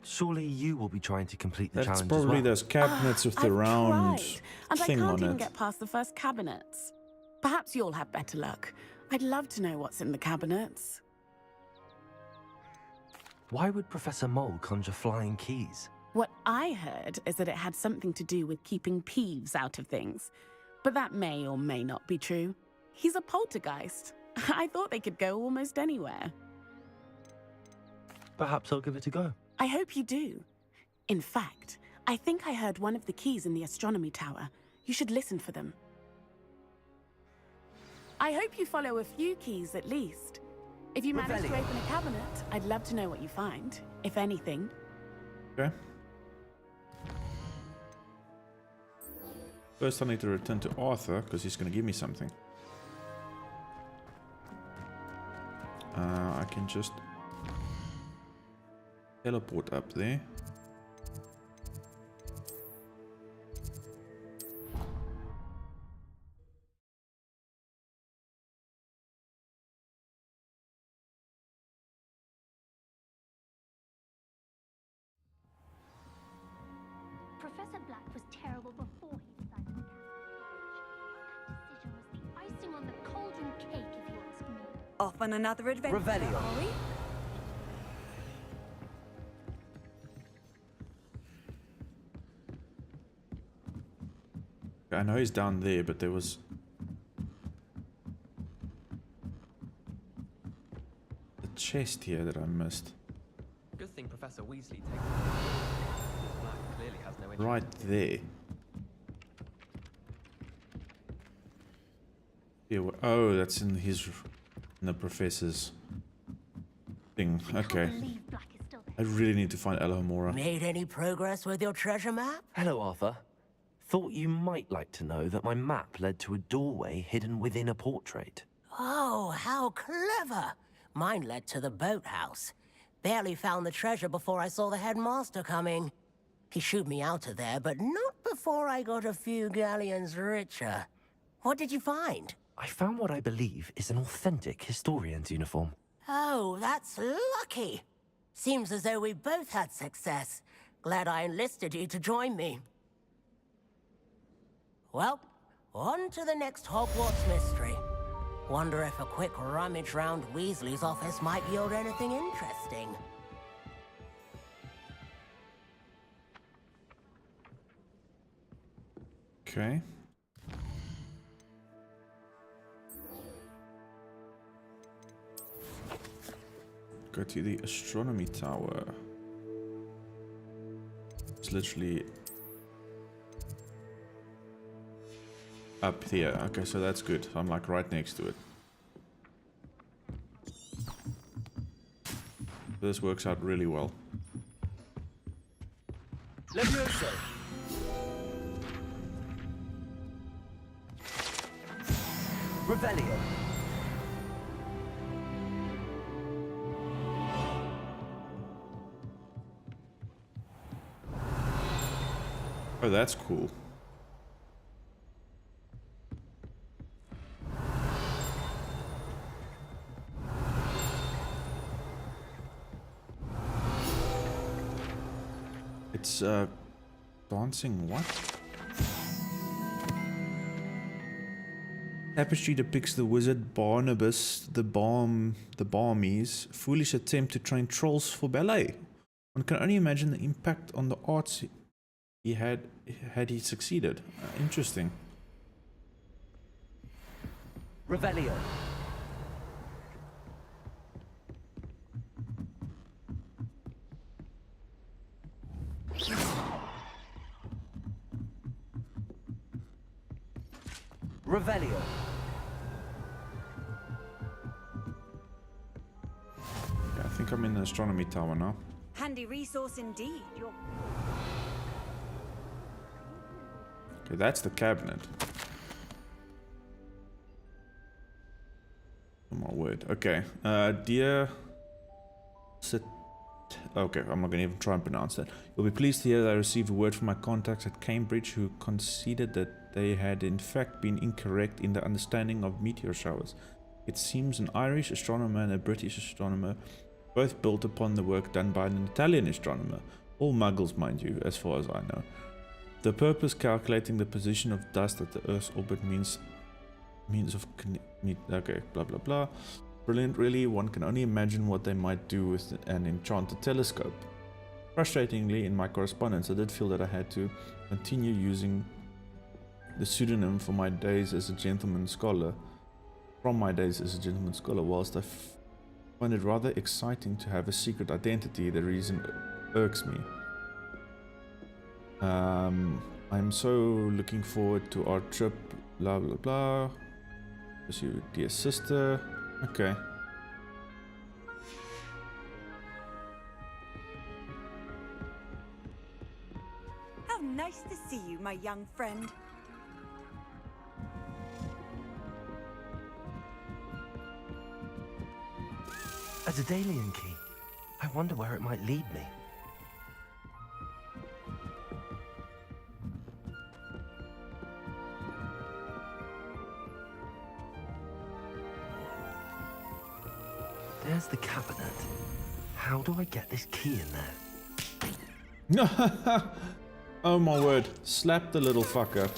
Surely you will be trying to complete the That's challenge probably as well. those cabinets with the I've round tried, and I thing can't on even it. get past the first cabinets. Perhaps you'll have better luck. I'd love to know what's in the cabinets. Why would Professor Mole conjure flying keys? What I heard is that it had something to do with keeping Peeves out of things. But that may or may not be true. He's a poltergeist. I thought they could go almost anywhere. Perhaps I'll give it a go. I hope you do. In fact, I think I heard one of the keys in the astronomy tower. You should listen for them. I hope you follow a few keys at least. If you manage to open a cabinet, I'd love to know what you find, if anything. Okay. First I need to return to Arthur, because he's going to give me something. I can just teleport up there. Professor Black was terrible before he decided to cancel the decision was the icing on the cauldron cake, if you ask me. Off on another adventure, Revelio. are we? I know he's down there, but there was a chest here that I missed. Good thing Professor Weasley takes Black clearly has no interest. Right there. Yeah, oh, that's in the professor's thing. Okay. I really need to find Alohomora. Made any progress with your treasure map? Hello, Arthur. Thought you might like to know that my map led to a doorway hidden within a portrait. Oh, how clever! Mine led to the boathouse. Barely found the treasure before I saw the headmaster coming. He shooed me out of there, but not before I got a few galleons richer. What did you find? I found what I believe is an authentic historian's uniform. Oh, that's lucky. Seems as though we both had success. Glad I enlisted you to join me. Well, on to the next Hogwarts mystery. Wonder if a quick rummage round Weasley's office might yield anything interesting. Okay. Go to the astronomy tower. It's literally up here. Okay, so that's good. I'm like right next to it. This works out really well. Levioso. Revelio. Oh, that's cool. It's dancing what? Tapestry depicts the wizard Barnabas the Barmy's foolish attempt to train trolls for ballet. One can only imagine the impact on the arts he had he succeeded. Interesting. Revelio. Revelio. Yeah, I think I'm in the astronomy tower now. Handy resource indeed. Okay, that's the cabinet. Oh my word. Okay. Dear okay, I'm not gonna even try and pronounce that. You'll be pleased to hear that I received a word from my contacts at Cambridge who conceded that they had in fact been incorrect in their understanding of meteor showers. It seems an Irish astronomer and a British astronomer both built upon the work done by an Italian astronomer. All muggles, mind you, as far as I know. The purpose calculating the position of dust at the Earth's orbit means of okay, blah blah blah. Brilliant, really. One can only imagine what they might do with an enchanted telescope. Frustratingly, in my correspondence, I did feel that I had to continue using the pseudonym for my days as a gentleman scholar. From my days as a gentleman scholar, whilst I find it rather exciting to have a secret identity, the reason irks me. I'm so looking forward to our trip, blah blah blah. Miss you, dear sister. Okay. How nice to see you, my young friend. A Daedalian key. I wonder where it might lead me. There's the cabinet. How do I get this key in there? Oh my word. Slap the little fucker.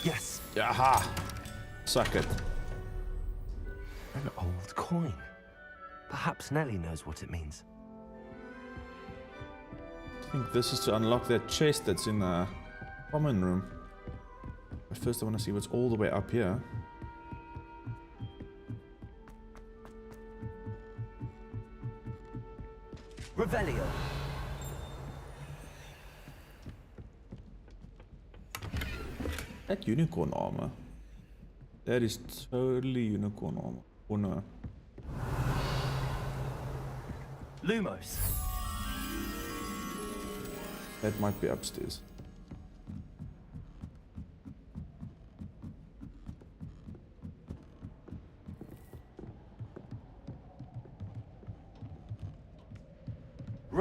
Yes. Aha. Suck it. An old coin. Perhaps Nellie knows what it means. I think this is to unlock that chest that's in the common room. But first I want to see what's all the way up here. Revelio. That unicorn armor. That is totally unicorn armor. Oh no. Lumos. That might be upstairs.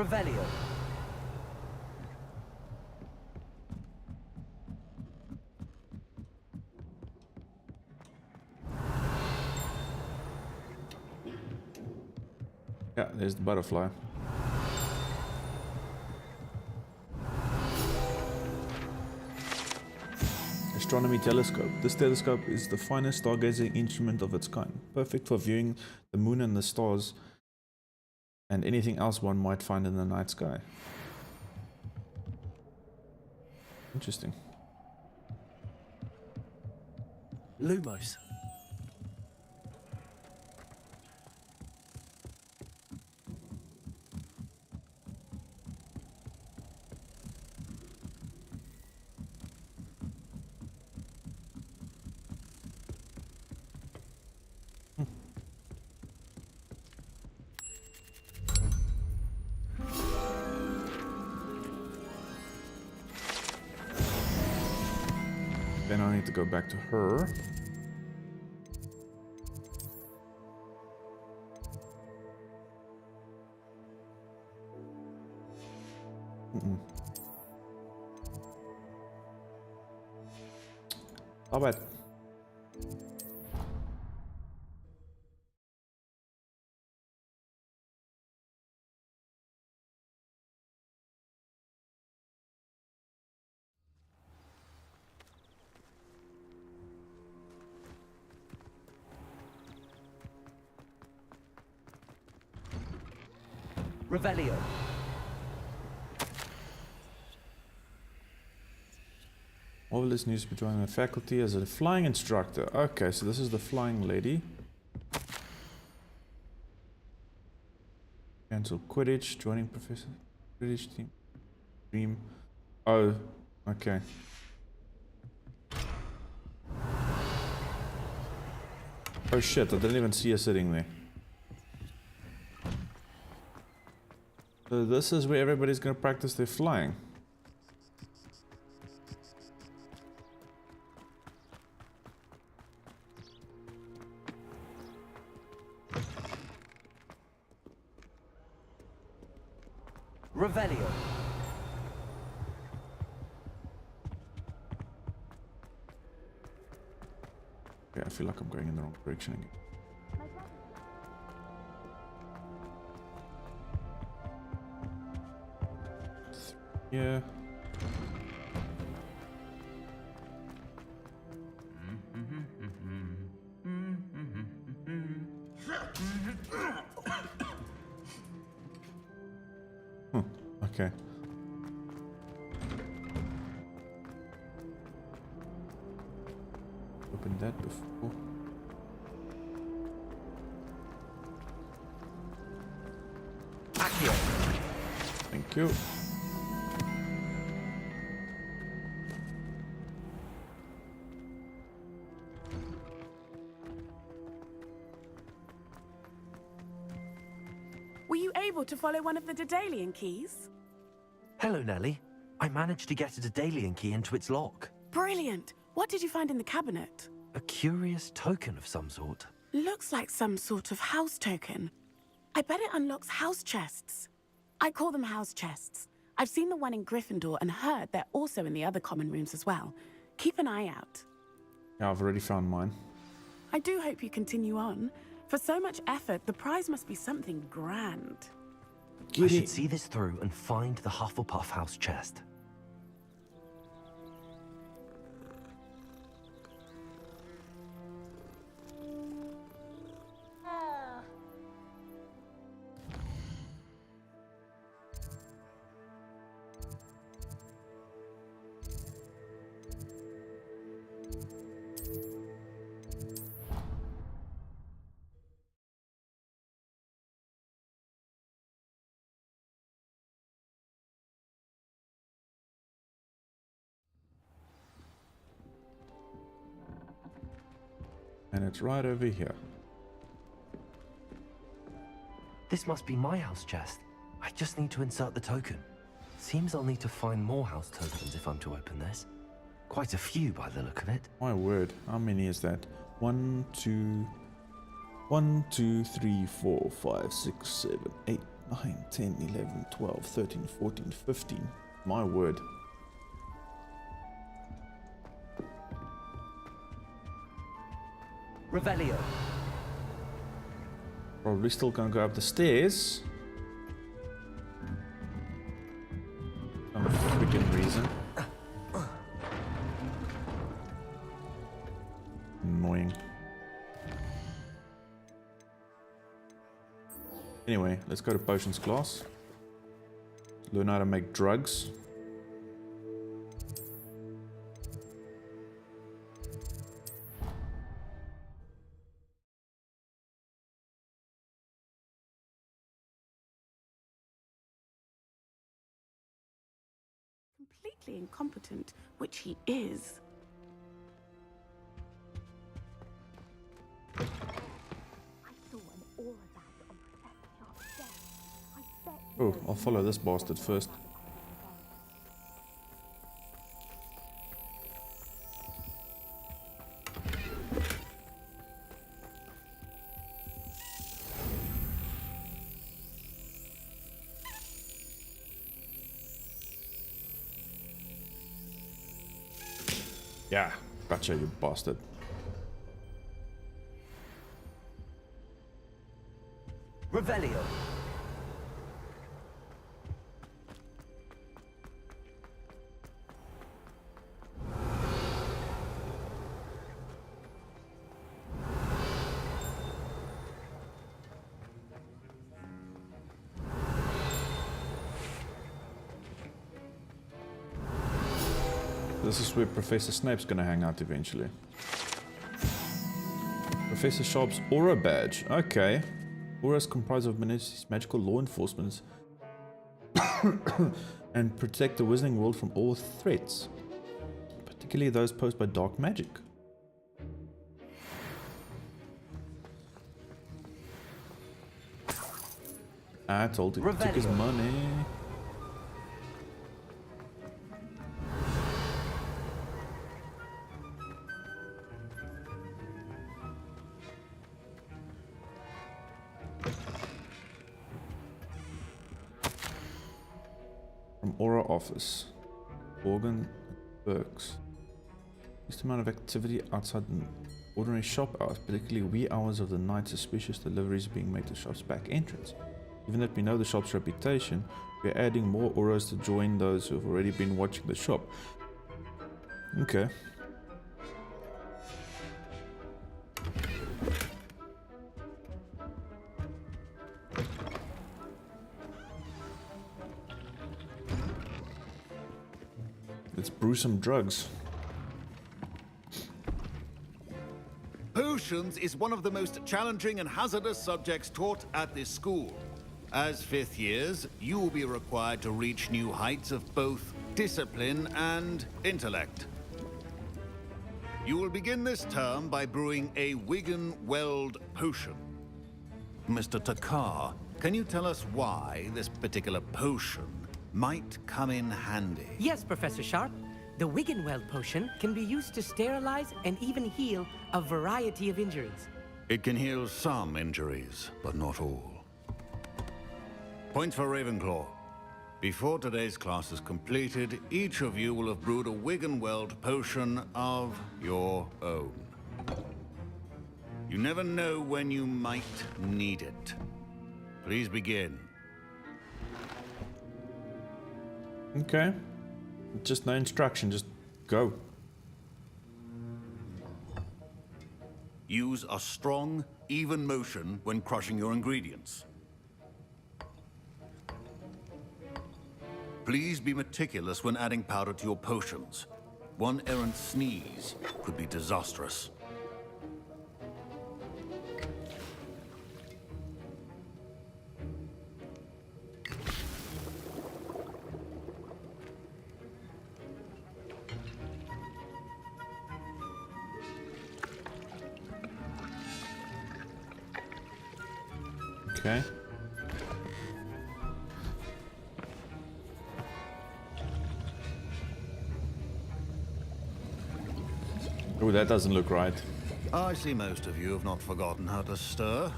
Revelio. Yeah, there's the butterfly. Astronomy telescope. This telescope is the finest stargazing instrument of its kind, perfect for viewing the moon and the stars and anything else one might find in the night sky. Interesting. Lumos. Then I need to go back to her. How bad? Revelio. Marvelous news to joining the faculty as a flying instructor. Okay, so this is the flying lady. Cancel Quidditch, joining Professor Quidditch team. Dream. Oh, okay. Oh shit, I didn't even see her sitting there. So this is where everybody's gonna practice their flying. Revelio. Okay, I feel like I'm going in the wrong direction again. Yeah. Okay. Opened that before. Accio. Thank you. Were you able to follow one of the Daedalian keys? Hello, Nellie. I managed to get a Daedalian key into its lock. Brilliant! What did you find in the cabinet? A curious token of some sort. Looks like some sort of house token. I bet it unlocks house chests. I call them house chests. I've seen the one in Gryffindor and heard they're also in the other common rooms as well. Keep an eye out. Yeah, I've already found mine. I do hope you continue on. For so much effort, the prize must be something grand. I should see this through and find the Hufflepuff house chest. And it's right over here. This must be my house chest. I just need to insert the token. Seems I'll need to find more house tokens if I'm to open this. Quite a few by the look of it. My word, how many is that? 1, 2, 3, 4, 5, 6, 7, 8, 9, 10, 11, 12, 13, 14, 15. My word. Revelio. Probably still gonna go up the stairs. Some freaking reason. Annoying. Anyway, let's go to potions class. Learn how to make drugs. Completely incompetent, which he is. I saw an aura bag on Professor Sharp's desk. I bet you Oh, know I'll follow this bastard first. Yeah, gotcha, you bastard. Revelio. This is where Professor Snape's gonna hang out eventually. Professor Sharp's aura badge. Okay. Auras comprise of magical law enforcement and protect the wizarding world from all threats, particularly those posed by dark magic. I told him he took his money. From Aura Office. Organ perks. Least amount of activity outside the ordinary shop hours, particularly wee hours of the night, suspicious deliveries being made to shop's back entrance. Even that we know the shop's reputation, we're adding more auras to join those who have already been watching the shop. Okay. Let's brew some drugs. Potions is one of the most challenging and hazardous subjects taught at this school. As fifth years, you will be required to reach new heights of both discipline and intellect. You will begin this term by brewing a Wigan-Weld potion. Mr. Takar, can you tell us why this particular potion might come in handy? Yes, Professor Sharp. The Wigan-Weld potion can be used to sterilize and even heal a variety of injuries. It can heal some injuries, but not all. Points for Ravenclaw. Before today's class is completed, each of you will have brewed a Wigan-Weld potion of your own. You never know when you might need it. Please begin. Okay. Just no instruction, just go. Use a strong, even motion when crushing your ingredients. Please be meticulous when adding powder to your potions. One errant sneeze could be disastrous. Okay. Oh, that doesn't look right. I see most of you have not forgotten how to stir.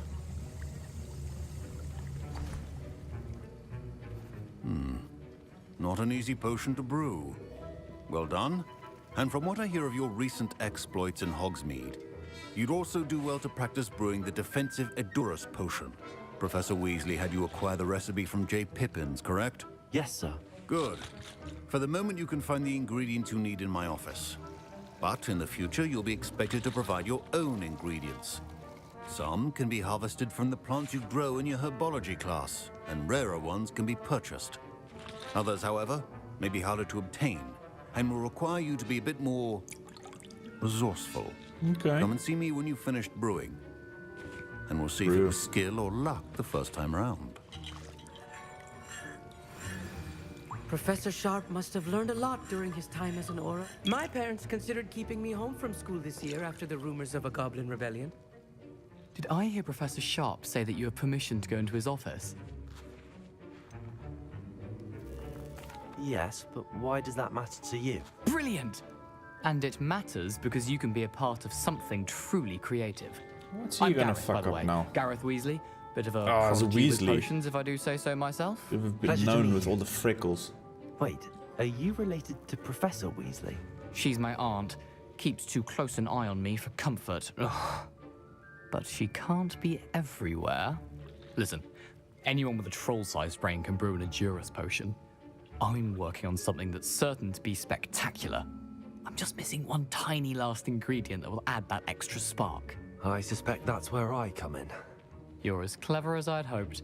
Not an easy potion to brew. Well done. And from what I hear of your recent exploits in Hogsmeade, you'd also do well to practice brewing the defensive Edurus potion. Professor Weasley had you acquire the recipe from J. Pippins, correct? Yes, sir. Good. For the moment, you can find the ingredients you need in my office. But in the future, you'll be expected to provide your own ingredients. Some can be harvested from the plants you grow in your herbology class, and rarer ones can be purchased. Others, however, may be harder to obtain, and will require you to be a bit more resourceful. Okay. Come and see me when you've finished brewing, and we'll see if it was skill or luck the first time around. Professor Sharp must have learned a lot during his time as an Auror. My parents considered keeping me home from school this year after the rumors of a goblin rebellion. Did I hear Professor Sharp say that you have permission to go into his office? Yes, but why does that matter to you? Brilliant! And it matters because you can be a part of something truly creative. What's he I'm gonna Gareth, by fuck the up way. now? Gareth Weasley. Bit of a as a prodigy with Weasley. potions, if I do say so myself. You've been Pleasure to known meet with you. all the freckles. Wait, are you related to Professor Weasley? She's my aunt. Keeps too close an eye on me for comfort. Ugh. But she can't be everywhere. Listen, anyone with a troll-sized brain can brew an Edurus potion. I'm working on something that's certain to be spectacular. I'm just missing one tiny last ingredient that will add that extra spark. I suspect that's where I come in. You're as clever as I'd hoped.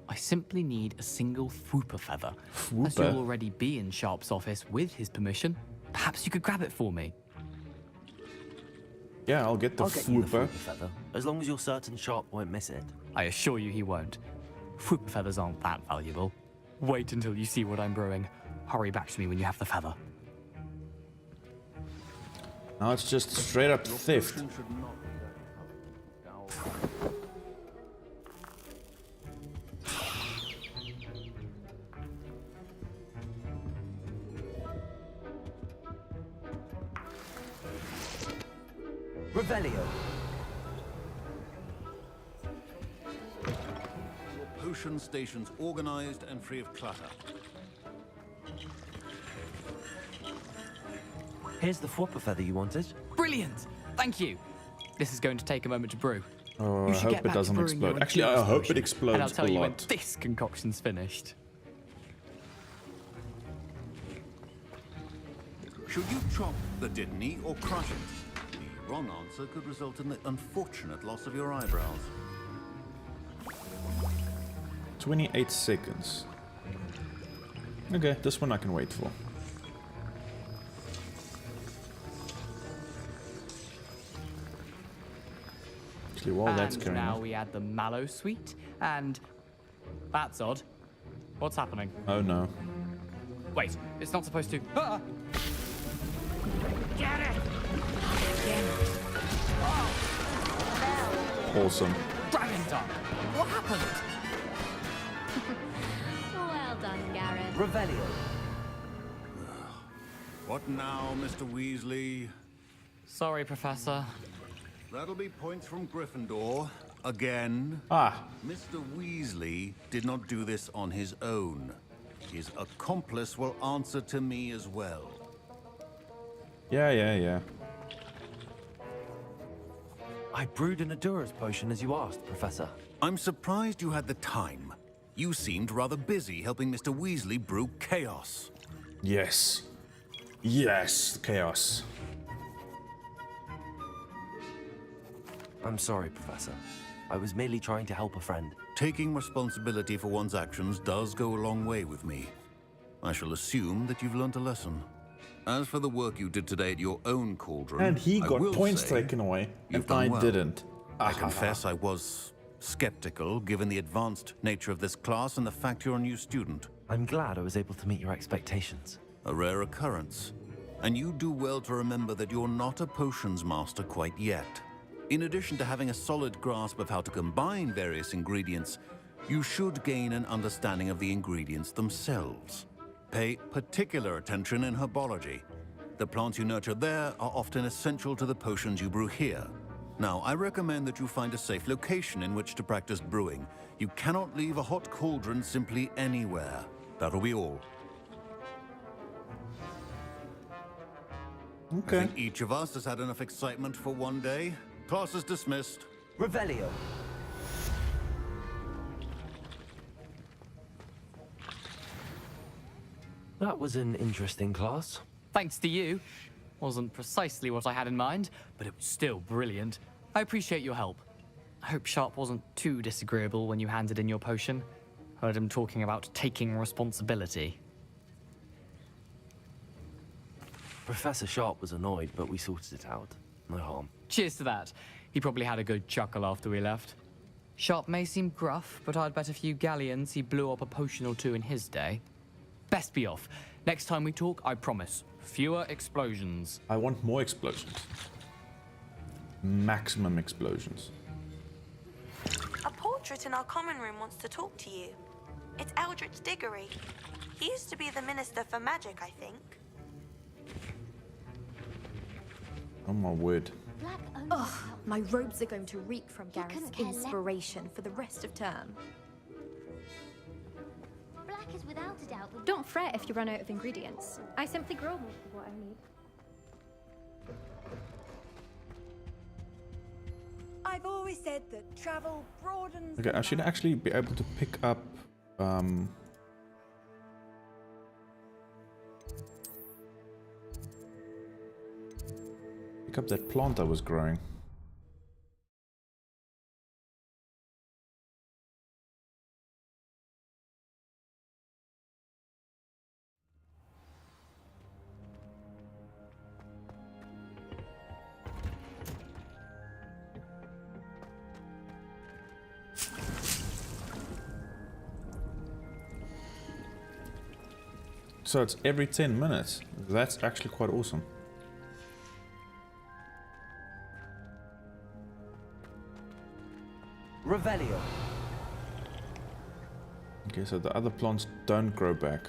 I simply need a single Fwooper feather. As Fwooper? you'll already be in Sharp's office with his permission, perhaps you could grab it for me. Yeah, I'll get the I'll get you the Fwooper. Fwooper feather, as long as you're certain Sharp won't miss it. I assure you he won't. Fwooper feathers aren't that valuable. Wait until you see what I'm brewing. Hurry back to me when you have the feather. Now it's just straight up theft. Revelio. Your potion station's organized and free of clutter. Here's the Fwooper feather you wanted. Brilliant! Thank you. This is going to take a moment to brew. Oh, You I should get hope it back to doesn't brewing your explode. Actually, I Edurus hope potion, it explodes and I'll tell a you when lot. this concoction's finished. Should you chop the Didney or crush it? The wrong answer could result in the unfortunate loss of your eyebrows. 28 seconds. Okay, this one I can wait for. Actually, while that's And going now on. we add the mallow sweet, and that's odd. What's happening? Oh no. Wait, it's not supposed to. Ah! Get it! Awesome. Dragon Dog! What happened? Well done, Gareth. Revelio. What now, Mr. Weasley? Sorry, Professor. That'll be points from Gryffindor. Again. Ah. Mr. Weasley did not do this on his own. His accomplice will answer to me as well. Yeah. I brewed an Edurus potion as you asked, Professor. I'm surprised you had the time. You seemed rather busy helping Mr. Weasley brew chaos. Yes. Yes, chaos. I'm sorry, Professor. I was merely trying to help a friend. Taking responsibility for one's actions does go a long way with me. I shall assume that you've learnt a lesson. As for the work you did today at your own cauldron, And he I got will points say taken away, you've and done I well. didn't. I confess I was skeptical, given the advanced nature of this class and the fact you're a new student. I'm glad I was able to meet your expectations. A rare occurrence. And you do well to remember that you're not a potions master quite yet. In addition to having a solid grasp of how to combine various ingredients, you should gain an understanding of the ingredients themselves. Pay particular attention in herbology. The plants you nurture there are often essential to the potions you brew here. Now, I recommend that you find a safe location in which to practice brewing. You cannot leave a hot cauldron simply anywhere. That'll be all. I think each of us has had enough excitement for one day. Class is dismissed. Revelio. That was an interesting class. Thanks to you. Wasn't precisely what I had in mind, but it was still brilliant. I appreciate your help. I hope Sharp wasn't too disagreeable when you handed in your potion. Heard him talking about taking responsibility. Professor Sharp was annoyed, but we sorted it out. No harm. Cheers to that. He probably had a good chuckle after we left. Sharp may seem gruff, but I'd bet a few galleons he blew up a potion or two in his day. Best be off. Next time we talk, I promise. Fewer explosions. I want more explosions. Maximum explosions. A portrait in our common room wants to talk to you. It's Eldritch Diggory. He used to be the Minister for Magic, I think. Oh my word. Ugh, my robes are going to reek from Gareth's inspiration for the rest of term. Black is without a doubt the... Don't fret if you run out of ingredients. I simply grow most of what I need. I've always said that travel broadens... Okay, I should actually be able to pick up that plant I was growing. So it's every 10 minutes. That's actually quite awesome. Revelio. Okay, so the other plants don't grow back.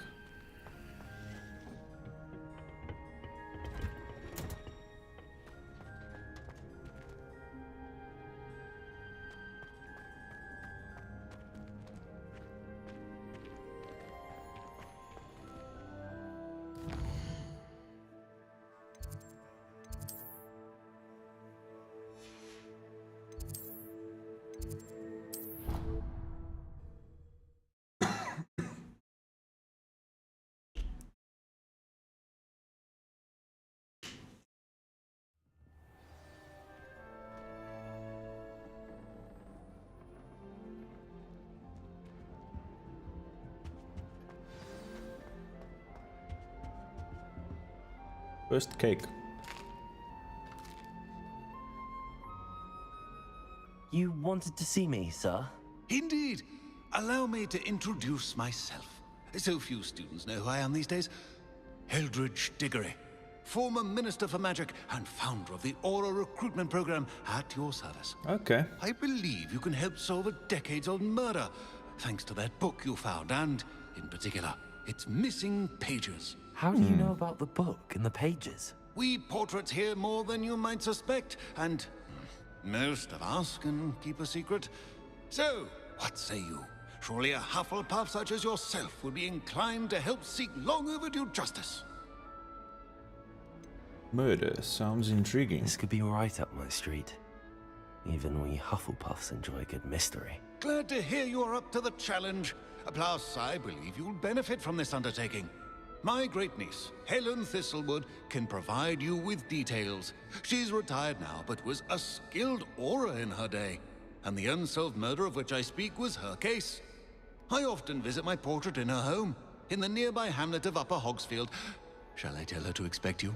First cake. You wanted to see me, sir? Indeed. Allow me to introduce myself. So few students know who I am these days. Eldritch Diggory, former Minister for Magic and founder of the Aura recruitment program at your service. Okay. I believe you can help solve a decades-old murder, thanks to that book you found, and, in particular, its missing pages. How do you know about the book and the pages? We portraits hear more than you might suspect, and most of us can keep a secret. So, what say you? Surely a Hufflepuff such as yourself would be inclined to help seek long overdue justice. Murder sounds intriguing. This could be right up my street. Even we Hufflepuffs enjoy a good mystery. Glad to hear you are up to the challenge. Plus, I believe you'll benefit from this undertaking. My great-niece, Helen Thistlewood, can provide you with details. She's retired now, but was a skilled aura in her day. And the unsolved murder of which I speak was her case. I often visit my portrait in her home, in the nearby hamlet of Upper Hogsfield. Shall I tell her to expect you?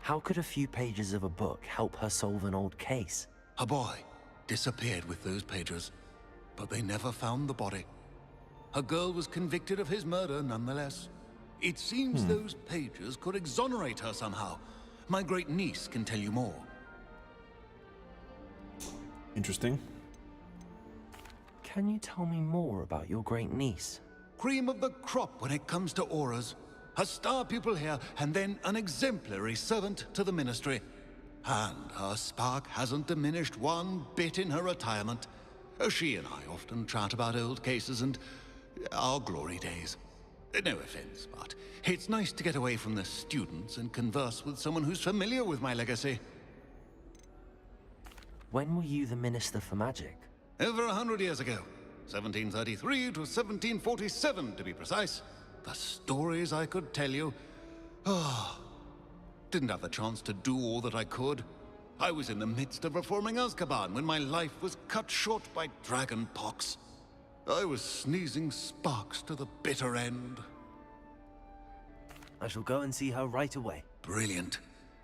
How could a few pages of a book help her solve an old case? A boy disappeared with those pages, but they never found the body. A girl was convicted of his murder nonetheless. It seems those pages could exonerate her somehow. My great-niece can tell you more. Interesting. Can you tell me more about your great-niece? Cream of the crop when it comes to auras. A star pupil here, and then an exemplary servant to the ministry. And her spark hasn't diminished one bit in her retirement. She and I often chat about old cases and our glory days. No offense, but it's nice to get away from the students and converse with someone who's familiar with my legacy. When were you the Minister for Magic? Over 100 years ago. 1733 to 1747, to be precise. The stories I could tell you. Oh, didn't have the chance to do all that I could. I was in the midst of reforming Azkaban when my life was cut short by dragon pox. I was sneezing sparks to the bitter end. I shall go and see her right away. Brilliant.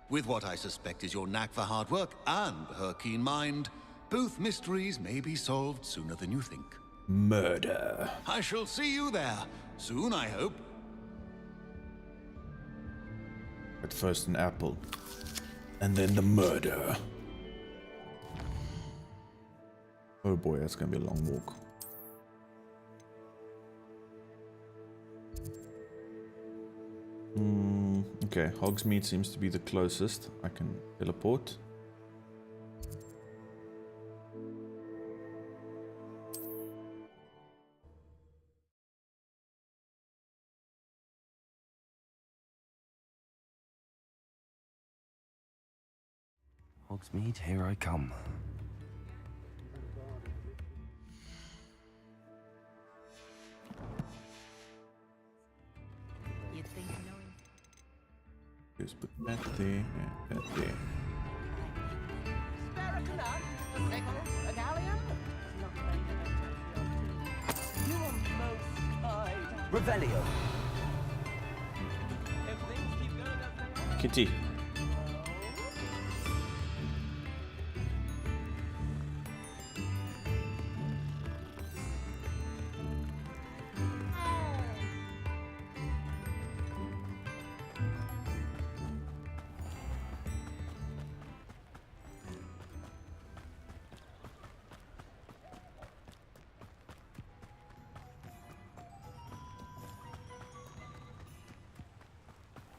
With what I suspect is your knack for hard work and her keen mind, both mysteries may be solved sooner than you think. Murder. I shall see you there. Soon, I hope. But first an apple. And then the murder. Oh boy, that's gonna be a long walk. Okay, Hogsmeade seems to be the closest. I can teleport. Hogsmeade, here I come. Just put that there and that there. Revelio. Kitty.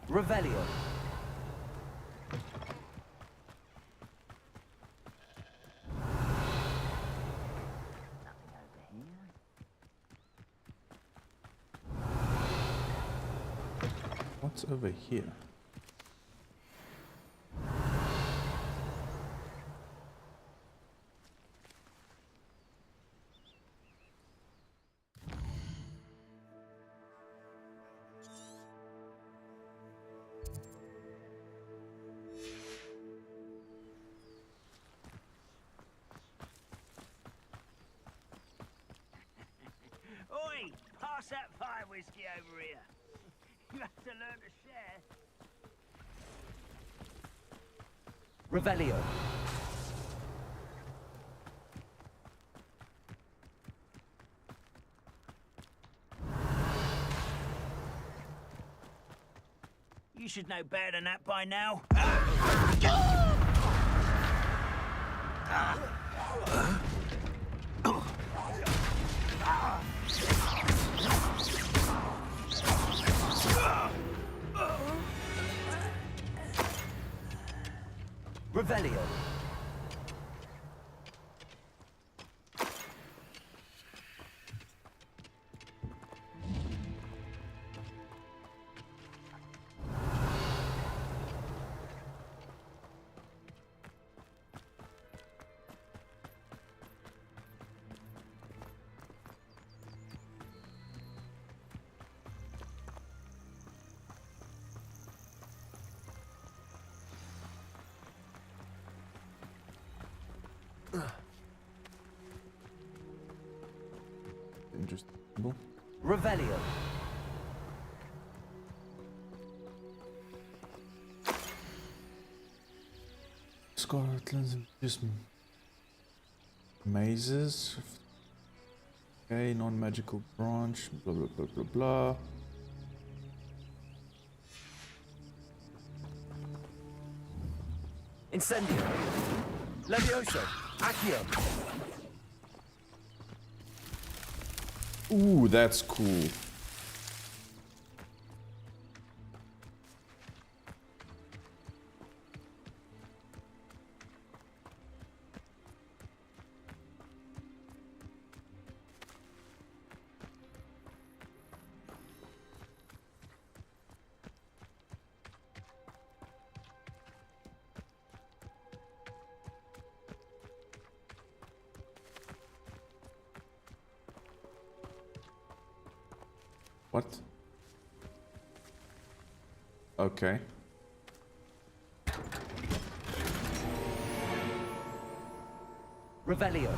Revelio. What's over here? Oi! Pass that fire whiskey over here. You have to learn to share. Revelio. You should know better than that by now. Revelio. Interesting. Revelio. Scotland's just mazes. Okay, non-magical branch. Blah blah blah blah blah. Incendio. Levioso. Accio. Ooh, that's cool. What? Okay. Revelio.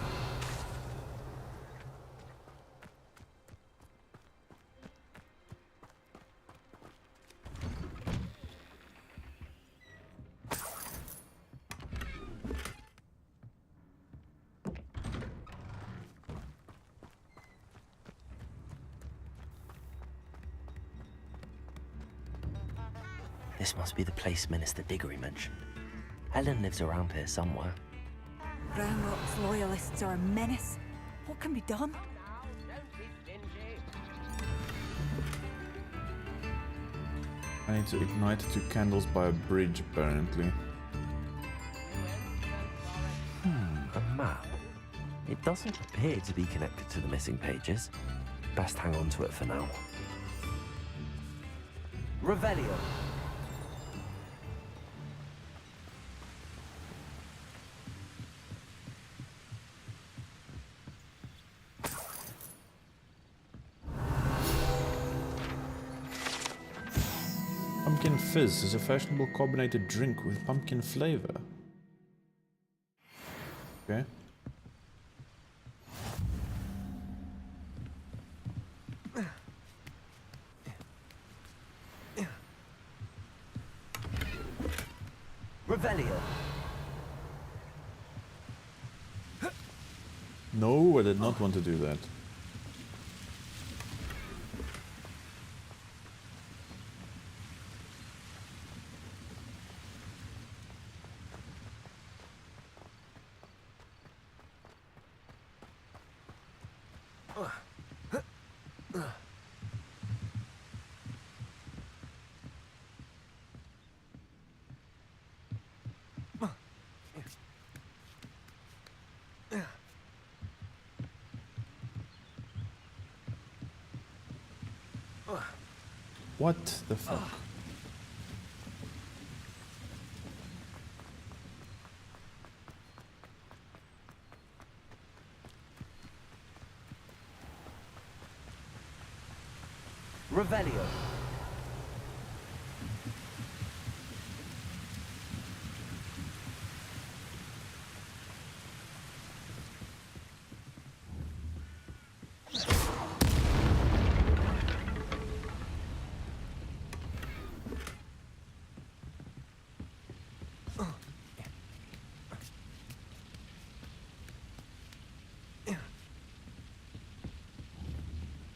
This must be the place Minister Diggory mentioned. Helen lives around here somewhere. Ranrock's loyalists are a menace. What can be done? I need to ignite 2 candles by a bridge, apparently. A map. It doesn't appear to be connected to the missing pages. Best hang on to it for now. Revelio. Pumpkin fizz is a fashionable carbonated drink with pumpkin flavor. Okay. Revelio. No, I did not want to do that. What the fuck? Revelio.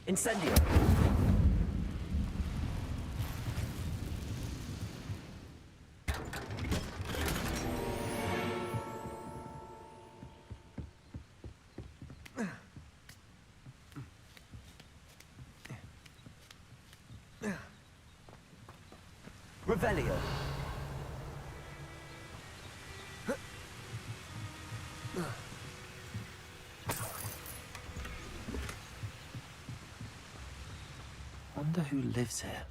Incendio. Revelio. Wonder who lives here.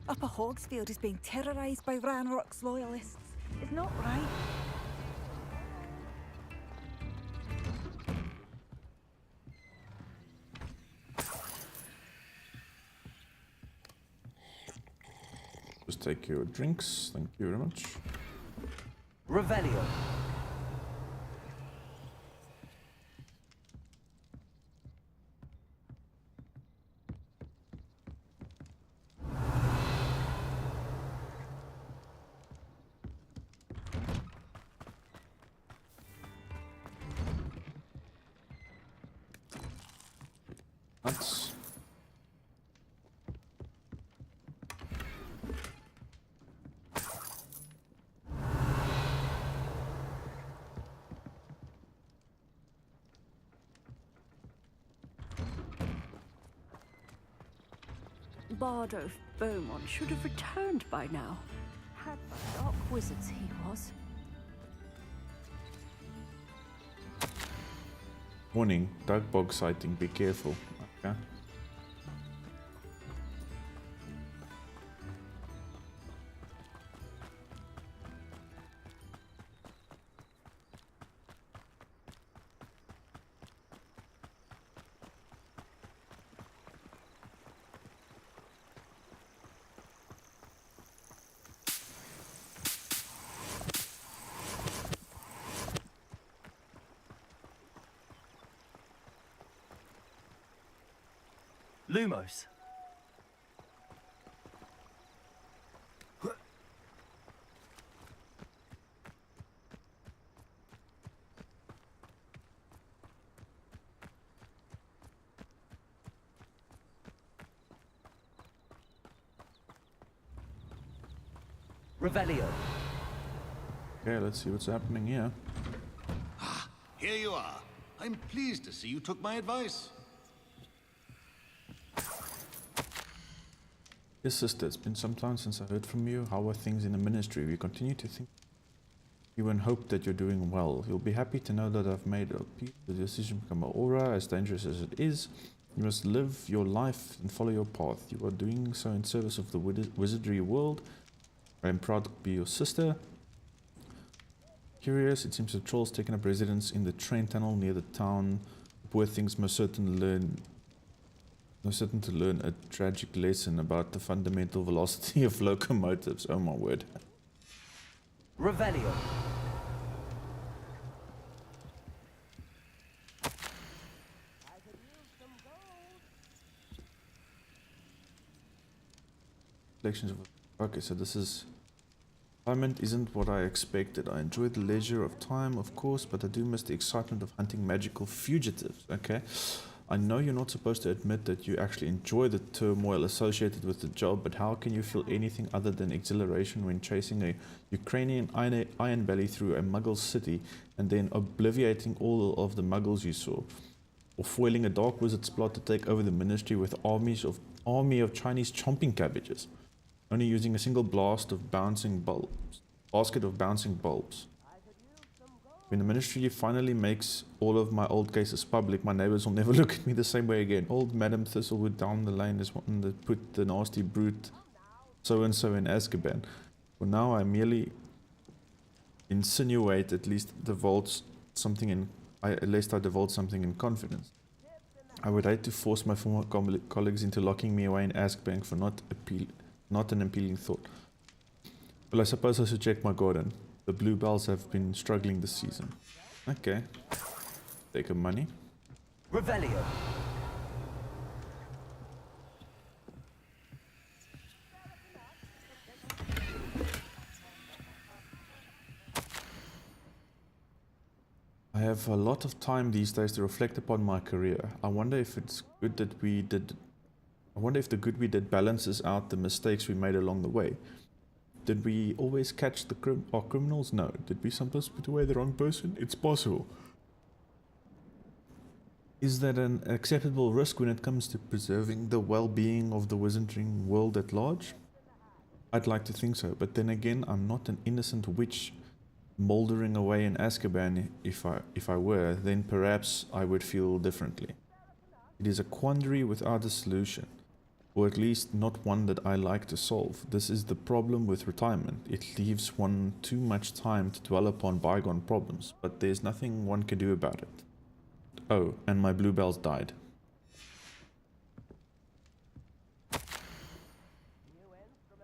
Upper Hogsfield is being terrorised by Ranrock's loyalists. It's not right. Just take your drinks. Thank you very much. Revelio. That's Bardo Beaumont should have returned by now. Had the dark wizards he was. warning, dark bog sighting, be careful. Okay. Lumos. Revelio. Okay, let's see what's happening here. Here you are. I'm pleased to see you took my advice. Yes, sister, it's been some time since I heard from you. How are things in the ministry? We continue to think you and hope that you're doing well. You'll be happy to know that I've made the decision to become an aura, as dangerous as it is. You must live your life and follow your path. You are doing so in service of the wizardry world. I am proud to be your sister. Curious, it seems the troll's taken up residence in the train tunnel near the town. The poor things most certain to learn a tragic lesson about the fundamental velocity of locomotives. Oh my word. Revelio. Reflections of... Okay, so this is... Environment isn't what I expected. I enjoy the leisure of time, of course, but I do miss the excitement of hunting magical fugitives. Okay, I know you're not supposed to admit that you actually enjoy the turmoil associated with the job, but how can you feel anything other than exhilaration when chasing a Ukrainian iron belly through a Muggle city and then obliviating all of the Muggles you saw? Or foiling a dark wizard's plot to take over the ministry with army of Chinese chomping cabbages? Only using a single basket of bouncing bulbs. When the ministry finally makes all of my old cases public, my neighbors will never look at me the same way again. Old Madam Thistlewood down the lane is one that put the nasty brute so-and-so in Azkaban. For now, I merely insinuate lest I divulge something in confidence. I would hate to force my former colleagues into locking me away in Azkaban for not an appealing thought. Well, I suppose I should check my garden. The bluebells have been struggling this season. Okay. Take a money. Revelio. I have a lot of time these days to reflect upon my career. I wonder if the good we did balances out the mistakes we made along the way. Did we always catch our criminals? No. Did we sometimes put away the wrong person? It's possible. Is that an acceptable risk when it comes to preserving the well-being of the wizarding world at large? I'd like to think so, but then again, I'm not an innocent witch mouldering away in Azkaban. If I were, then perhaps I would feel differently. It is a quandary without a solution. Or at least not one that I like to solve. This is the problem with retirement. It leaves one too much time to dwell upon bygone problems, but there's nothing one can do about it. Oh, and my bluebells died.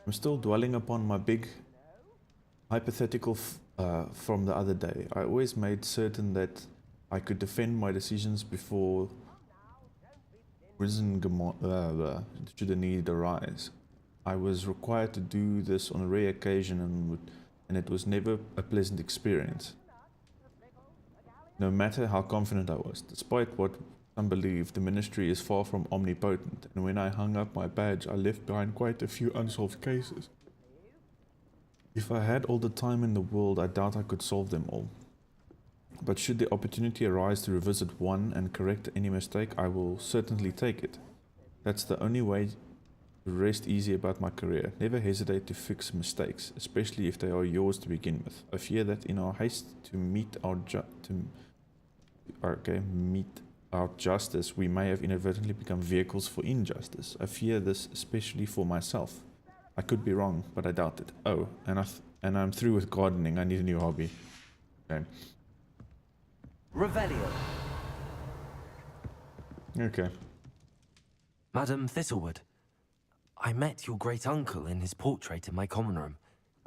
I'm still dwelling upon my big hypothetical from the other day. I always made certain that I could defend my decisions before should a need arise. I was required to do this on a rare occasion and it was never a pleasant experience. No matter how confident I was, despite what some believe, the ministry is far from omnipotent, and when I hung up my badge, I left behind quite a few unsolved cases. If I had all the time in the world, I doubt I could solve them all. But should the opportunity arise to revisit one and correct any mistake, I will certainly take it. That's the only way to rest easy about my career. Never hesitate to fix mistakes, especially if they are yours to begin with. I fear that in our haste to meet our justice, we may have inadvertently become vehicles for injustice. I fear this especially for myself. I could be wrong, but I doubt it. Oh, and I'm through with gardening. I need a new hobby. Okay. Revelio. Okay. Madam Thistlewood, I met your great uncle in his portrait in my common room.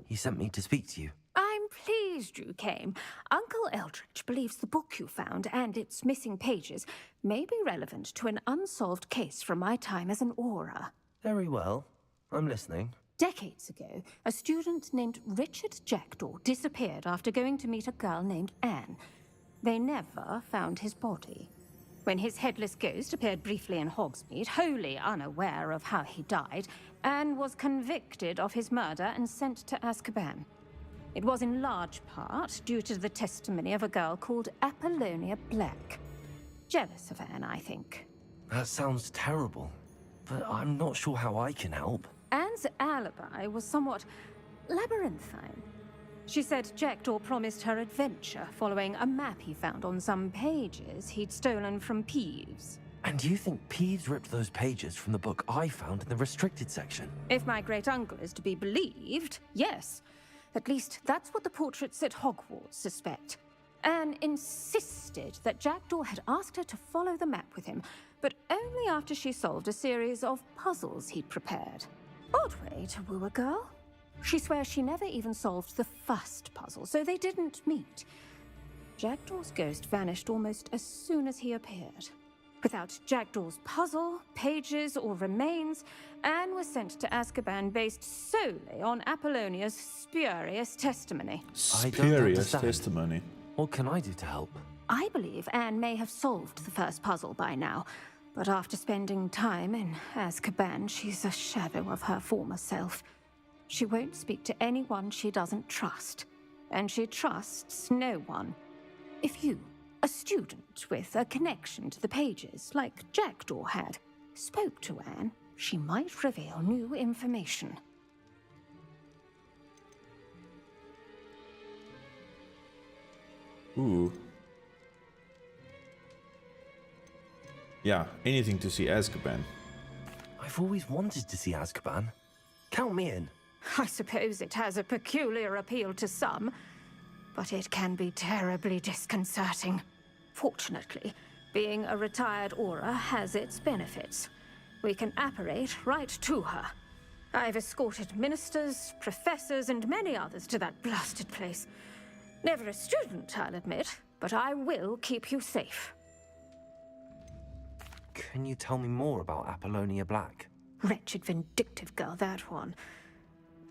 He sent me to speak to you. I'm pleased pleased you came. Uncle Eldritch believes the book you found and its missing pages may be relevant to an unsolved case from my time as an Auror. Very well. I'm listening. Decades ago, a student named Richard Jackdaw disappeared after going to meet a girl named Anne. They never found his body. When his headless ghost appeared briefly in Hogsmeade, wholly unaware of how he died, Anne was convicted of his murder and sent to Azkaban. It was in large part due to the testimony of a girl called Apollonia Black. Jealous of Anne, I think. That sounds terrible, but I'm not sure how I can help. Anne's alibi was somewhat labyrinthine. She said Jackdaw promised her adventure following a map he found on some pages he'd stolen from Peeves. And you think Peeves ripped those pages from the book I found in the restricted section? If my great-uncle is to be believed, yes. At least that's what the portraits at Hogwarts suspect. Anne insisted that Jackdaw had asked her to follow the map with him, but only after she solved a series of puzzles he'd prepared. Odd way to woo a girl. She swears she never even solved the first puzzle, so they didn't meet. Jackdaw's ghost vanished almost as soon as he appeared. Without Jackdaw's puzzle, pages, or remains, Anne was sent to Azkaban based solely on Apollonia's spurious testimony. Spurious testimony. What can I do to help? I believe Anne may have solved the first puzzle by now, but after spending time in Azkaban, she's a shadow of her former self. She won't speak to anyone she doesn't trust, and she trusts no one. If you, a student with a connection to the pages, like Jackdaw had, spoke to Anne, she might reveal new information. Ooh. Yeah, anything to see Azkaban. I've always wanted to see Azkaban. Count me in. I suppose it has a peculiar appeal to some, but it can be terribly disconcerting. Fortunately, being a retired Auror has its benefits. We can apparate right to her. I've escorted ministers, professors, and many others to that blasted place. Never a student, I'll admit, but I will keep you safe. Can you tell me more about Apollonia Black? Wretched, vindictive girl, that one.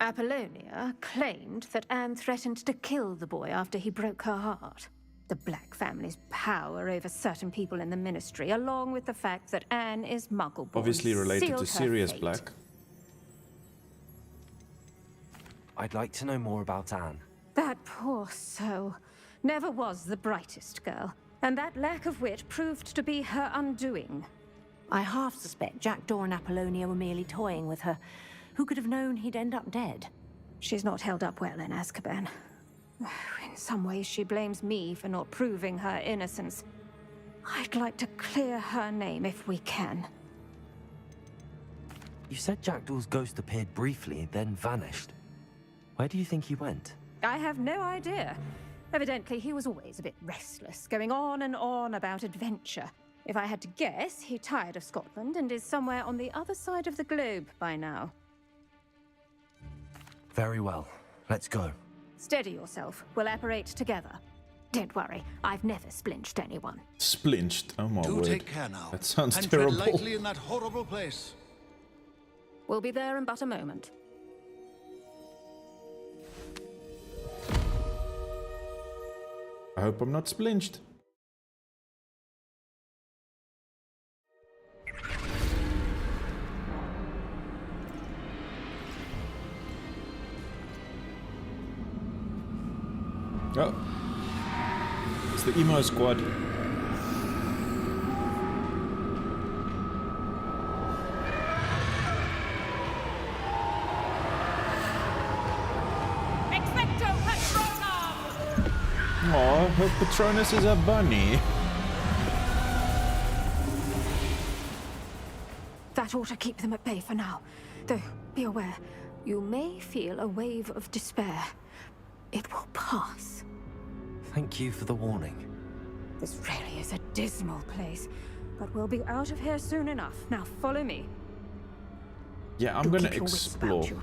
Apollonia claimed that Anne threatened to kill the boy after he broke her heart. The Black family's power over certain people in the Ministry, along with the fact that Anne is Muggle-born, Obviously related sealed to her Sirius fate. Black. I'd like to know more about Anne. That poor soul never was the brightest girl, and that lack of wit proved to be her undoing. I half suspect Jackdaw and Apollonia were merely toying with her. Who could have known he'd end up dead? She's not held up well in Azkaban. In some ways, she blames me for not proving her innocence. I'd like to clear her name if we can. You said Jackdaw's ghost appeared briefly, then vanished. Where do you think he went? I have no idea. Evidently, he was always a bit restless, going on and on about adventure. If I had to guess, he tired of Scotland and is somewhere on the other side of the globe by now. Very well. Let's go. Steady yourself. We'll apparate together. Don't worry, I've never splinched anyone. Splinched? Oh my Do word. take care now. That sounds and terrible. tread lightly in that horrible place. We'll be there in but a moment. I hope I'm not splinched. Oh. It's the emo squad. Expecto Patronum! Aw, her Patronus is a bunny. That ought to keep them at bay for now. Though, be aware, you may feel a wave of despair. It will pass. Thank you for the warning. This really is a dismal place, but we'll be out of here soon enough. Now follow me. Yeah, I'm Do gonna keep your wits explore. about you.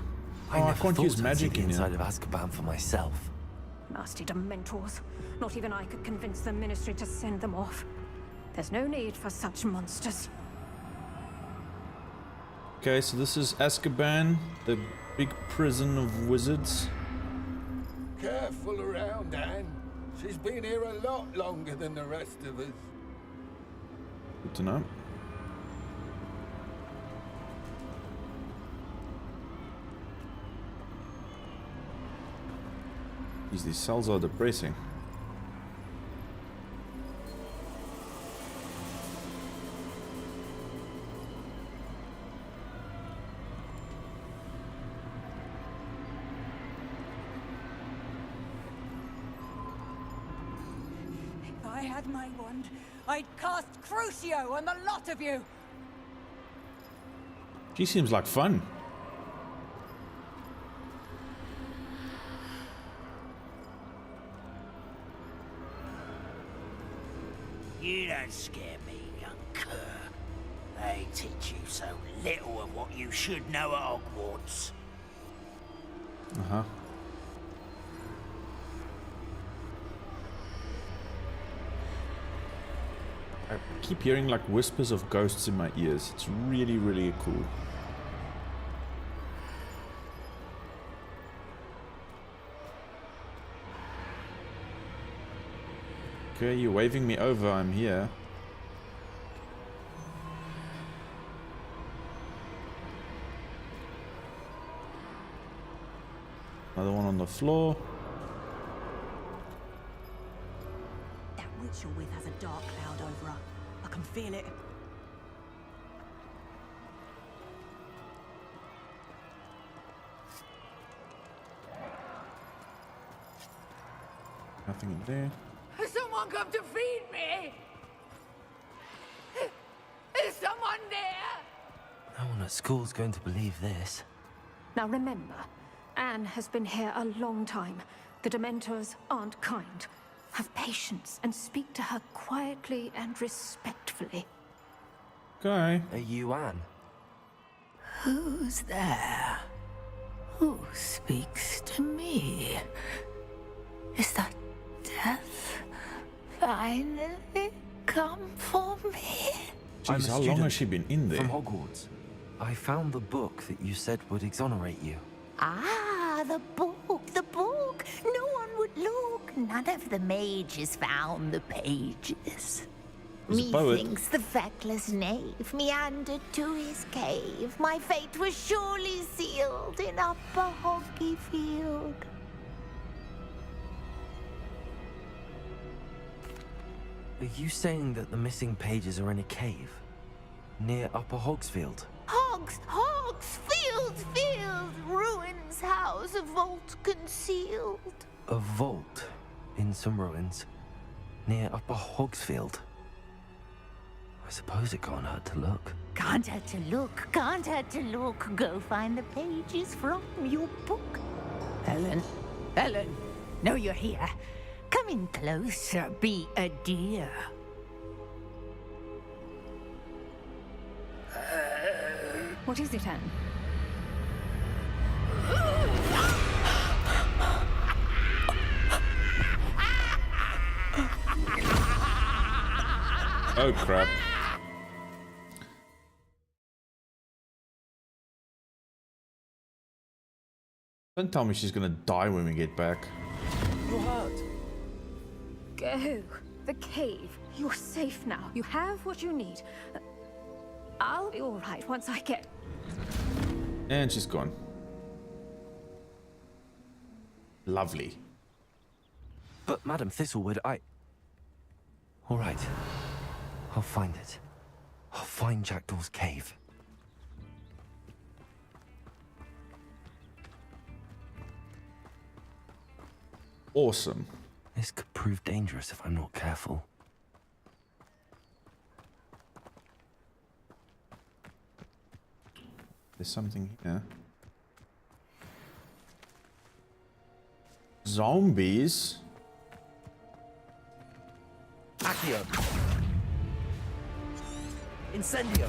Oh, I can't use magic in in here. inside of Azkaban for myself. Nasty Dementors. Not even I could convince the Ministry to send them off. There's no need for such monsters. Okay, so this is Azkaban, the big prison of wizards. Careful around, Anne. She's been here a lot longer than the rest of us. Good to know. These cells are depressing. If I had my wand, I'd cast Crucio on the lot of you. She seems like fun. You don't scare me, young cur. They teach you so little of what you should know at Hogwarts. Uh-huh. I keep hearing like whispers of ghosts in my ears. It's really, really cool. Okay, you're waving me over, I'm here. Another one on the floor. That witch you're with has a dark cloud over her. I can feel it. Nothing in there. Has someone come to feed me? Is someone there? No one at school's going to believe this. Now remember, Anne has been here a long time. The Dementors aren't kind. Have patience and speak to her quietly and respectfully. Okay. Are you Anne? Who's there? Who speaks to me? Is that death finally come for me? Jeez, how long has she been in there? From Hogwarts. I found the book that you said would exonerate you. Ah, the book, the book. No one would look. None of the mages found the pages. Methinks the feckless knave meandered to his cave. My fate was surely sealed in Upper Hoggyfield. Are you saying that the missing pages are in a cave? Near Upper Hogsfield? Hogsfield, ruins house, a vault concealed. A vault in some ruins near Upper Hogsfield. I suppose it can't hurt to look. Can't hurt to look, can't hurt to look. Go find the pages from your book. Helen, know you're here. Come in closer, be a dear. What is it, Anne? Oh crap. Don't tell me she's gonna die when we get back. You're hurt. Go. The cave. You're safe now. You have what you need. I'll be all right once I get... And she's gone. Lovely. But Madam Thistlewood, all right. I'll find it. I'll find Jackdaw's cave. Awesome. This could prove dangerous if I'm not careful. There's something here. Zombies? Accio. Incendio.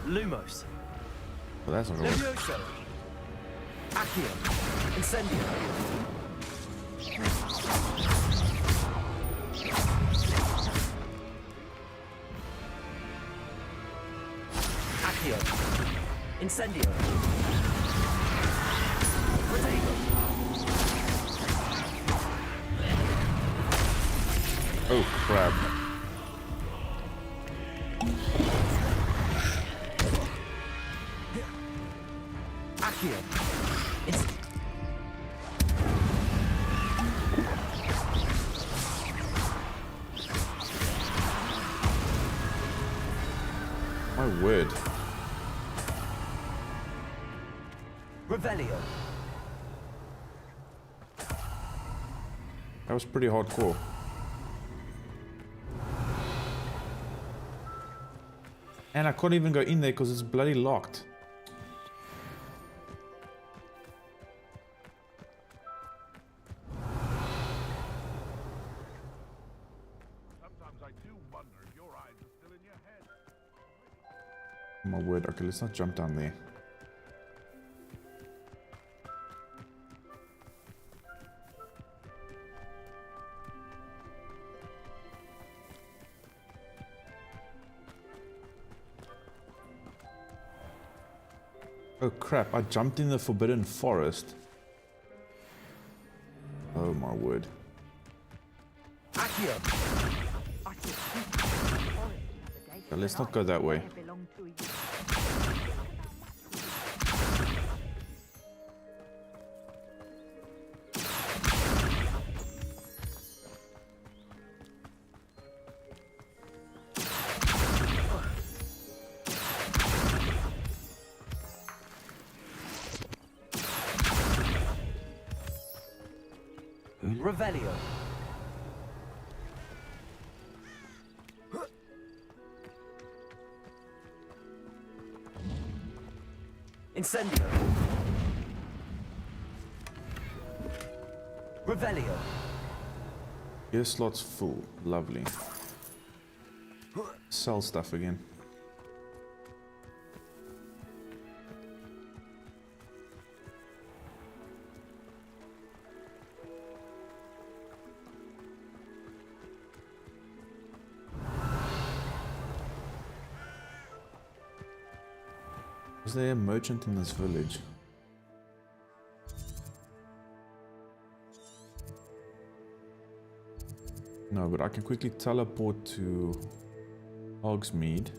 Lumos. Well, that's not gonna work. Levioso. Accio. Incendio. Accio. Incendio. Protego. Oh crap. Accio. My word. Revelio. That was pretty hardcore. And I couldn't even go in there because it's bloody locked. Sometimes I do wonder if your eyes are still in your head. Oh my word. Okay, let's not jump down there. Oh crap, I jumped in the Forbidden Forest. Oh my word. Accio. So let's not go that way. Revelio. Incendio. Revelio. Your slot's full. Lovely. Sell stuff again. Is there a merchant in this village? No, but I can quickly teleport to Hogsmeade.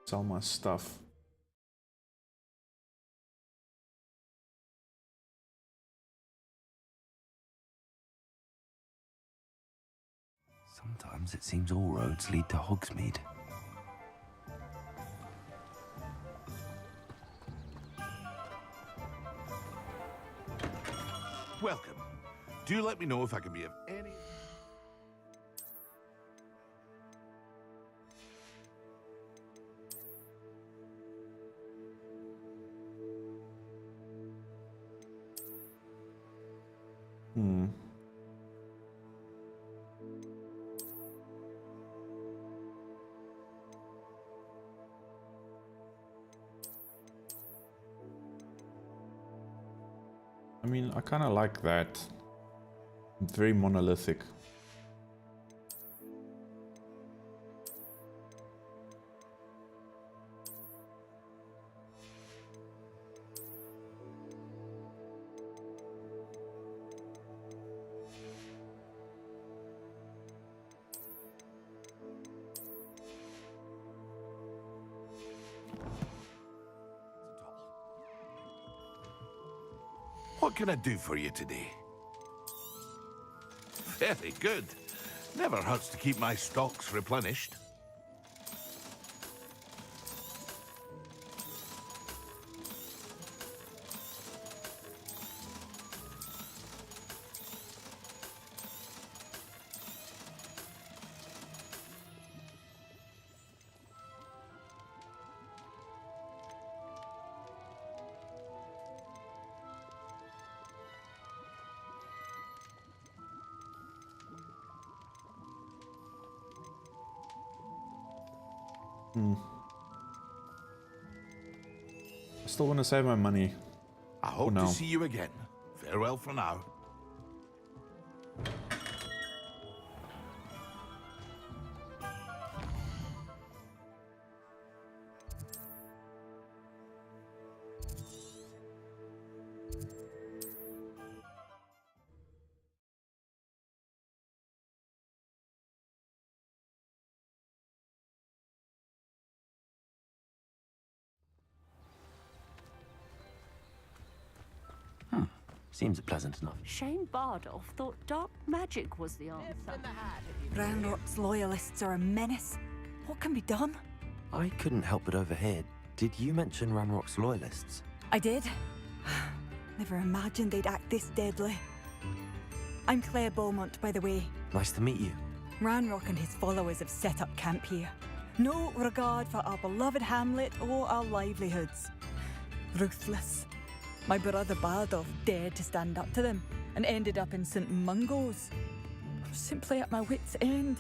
Sell my stuff. Sometimes it seems all roads lead to Hogsmeade. Welcome. Do let me know if I can be of any... I mean, I kind of like that. Very monolithic. What can I do for you today? Very good. Never hurts to keep my stocks replenished. I still want to save my money. I hope to see you again. Farewell for now. Seems pleasant enough. Shane Bardolph thought dark magic was the answer. Ranrock's loyalists are a menace. What can be done? I couldn't help but overhear. Did you mention Ranrock's loyalists? I did. Never imagined they'd act this deadly. I'm Claire Beaumont, by the way. Nice to meet you. Ranrock and his followers have set up camp here. No regard for our beloved hamlet or our livelihoods. Ruthless. My brother Bardolph dared to stand up to them and ended up in St. Mungo's. I'm simply at my wit's end.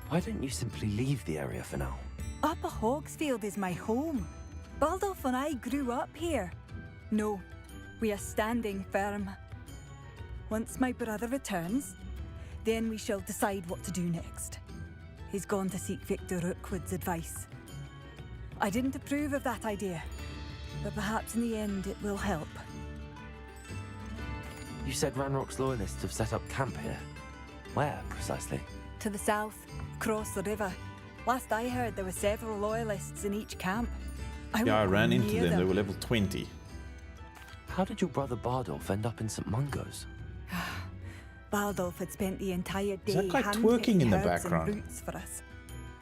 Why don't you simply leave the area for now? Upper Hogsfield is my home. Bardolph and I grew up here. No, we are standing firm. Once my brother returns, then we shall decide what to do next. He's gone to seek Victor Rookwood's advice. I didn't approve of that idea, but perhaps in the end it will help. You said Ranrock's loyalists have set up camp here. Where, precisely? To the south, across the river. Last I heard, there were several loyalists in each camp. I ran into them. They were level 20. How did your brother Bardolph end up in St. Mungo's? Bardolph had spent the entire day that guy twerking in the herbs and background? roots for us.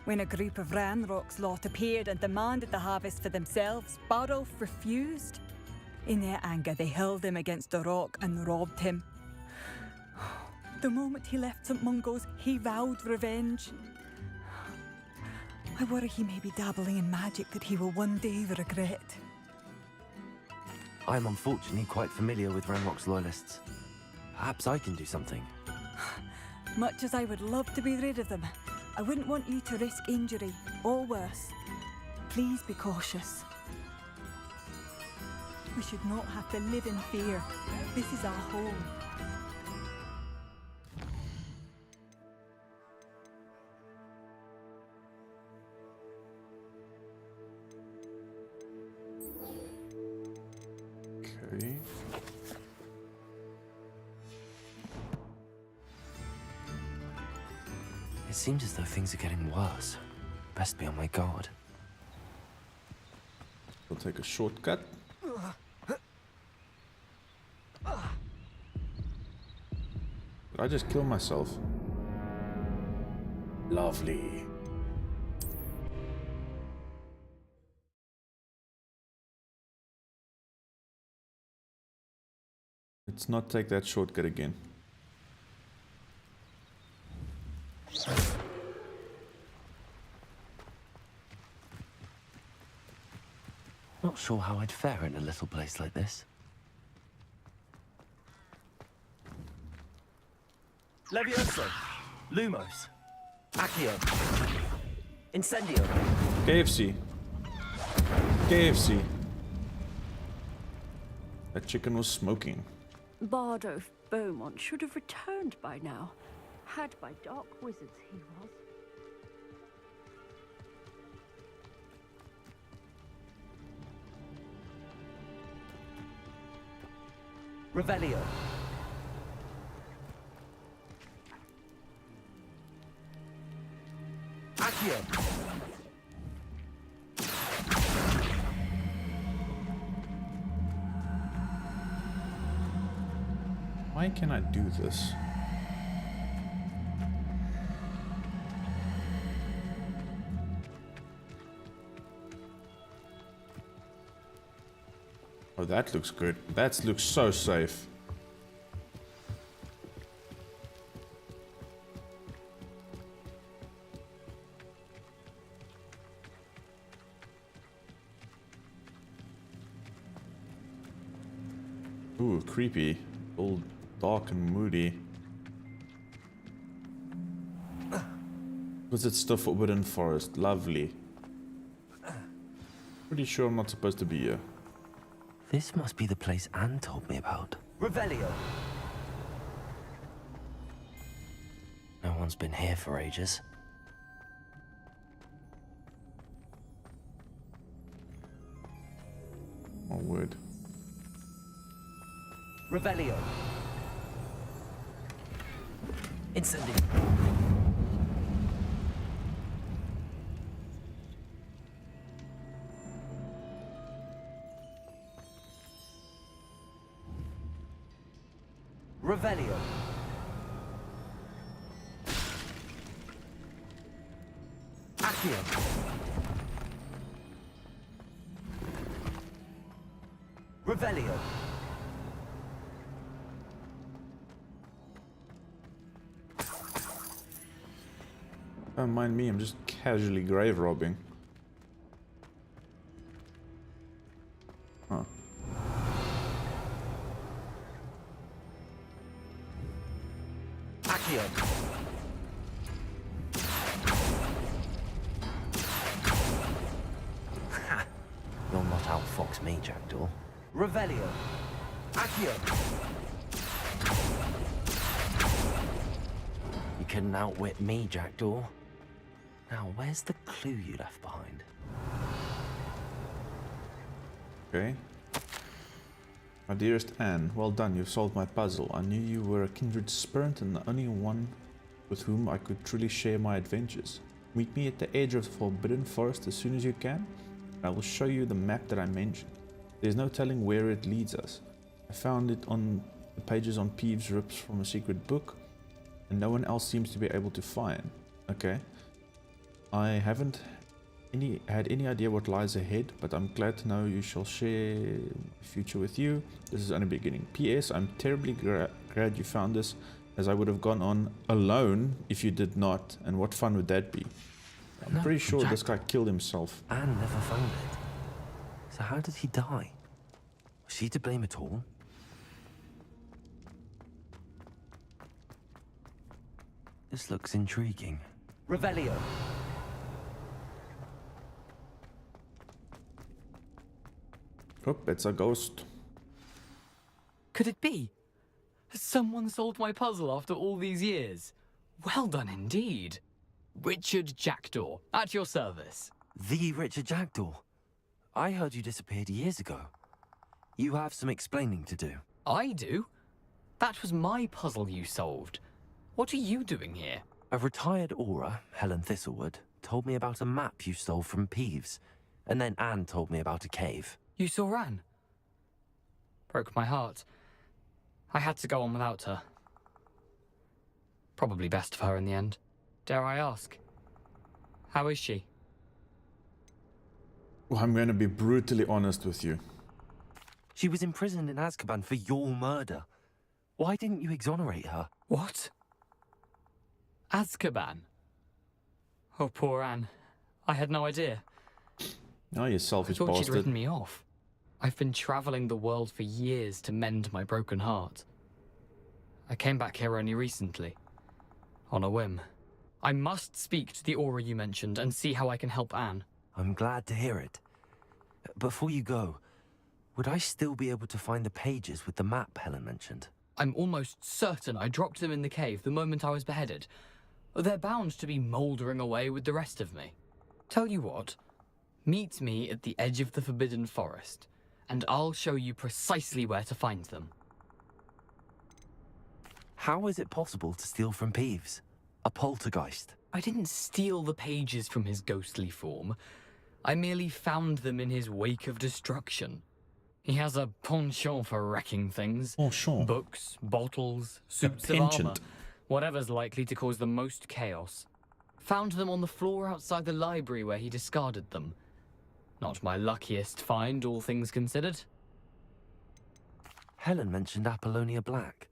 When a group of Ranrock's lot appeared and demanded the harvest for themselves, Bardolph refused. In their anger, they hurled him against a rock and robbed him. The moment he left St. Mungo's, he vowed revenge. I worry he may be dabbling in magic that he will one day regret. I'm unfortunately quite familiar with Ranrock's loyalists. Perhaps I can do something. Much as I would love to be rid of them, I wouldn't want you to risk injury, or worse. Please be cautious. We should not have to live in fear. This is our home. Okay. It seems as though things are getting worse. Best be on my guard. We'll take a shortcut. Did I just kill myself? Lovely. Let's not take that shortcut again. Not sure how I'd fare in a little place like this. Levioso, Lumos, Accio, Incendio. KFC. KFC. That chicken was smoking. Bardolph Beaumont should have returned by now. Had by dark wizards he was. Revelio. Accio. Why can I do this? Oh, that looks good. That looks so safe. Ooh, creepy. All dark and moody. Visit the Forbidden Forest. Lovely. Pretty sure I'm not supposed to be here. This must be the place Anne told me about. Revelio. No one's been here for ages. Oh, word. Revelio. Incendio. Revelio. Accio. Revelio. Don't mind me, I'm just casually grave robbing. Huh. Accio. You'll not outfox me, Jackdaw. Revelio. Accio. You couldn't outwit me, Jackdaw. Now, where's the clue you left behind? Okay. My dearest Anne, well done, you've solved my puzzle. I knew you were a kindred spirit and the only one with whom I could truly share my adventures. Meet me at the edge of the Forbidden Forest as soon as you can. I will show you the map that I mentioned. There's no telling where it leads us. I found it on the pages on Peeves' rips from a secret book, and no one else seems to be able to find. Okay. I haven't had any idea what lies ahead, but I'm glad to know you shall share a future with you. This is only beginning. P.S. I'm terribly glad you found this, as I would have gone on alone if you did not, and what fun would that be? I'm pretty sure this guy killed himself. Anne never found it. So how did he die? Was she to blame at all? This looks intriguing. Revelio. Oh, it's a ghost. Could it be? Has someone solved my puzzle after all these years? Well done indeed. Richard Jackdaw, at your service. The Richard Jackdaw? I heard you disappeared years ago. You have some explaining to do. I do? That was my puzzle you solved. What are you doing here? A retired aura, Helen Thistlewood, told me about a map you stole from Peeves, and then Anne told me about a cave. You saw Anne? Broke my heart. I had to go on without her. Probably best for her in the end. Dare I ask? How is she? Well, I'm going to be brutally honest with you. She was imprisoned in Azkaban for your murder. Why didn't you exonerate her? What? Azkaban? Oh, poor Anne. I had no idea. Oh, you selfish I thought bastard. she'd written me off. I've been traveling the world for years to mend my broken heart. I came back here only recently. On a whim. I must speak to the aura you mentioned and see how I can help Anne. I'm glad to hear it. Before you go, would I still be able to find the pages with the map Helen mentioned? I'm almost certain I dropped them in the cave the moment I was beheaded. They're bound to be mouldering away with the rest of me. Tell you what, meet me at the edge of the Forbidden Forest, and I'll show you precisely where to find them. How is it possible to steal from Peeves? A poltergeist? I didn't steal the pages from his ghostly form. I merely found them in his wake of destruction. He has a penchant for wrecking things. Penchant? Books, bottles, suits of armor. Whatever's likely to cause the most chaos. Found them on the floor outside the library where he discarded them. Not my luckiest find, all things considered. Helen mentioned Apollonia Black.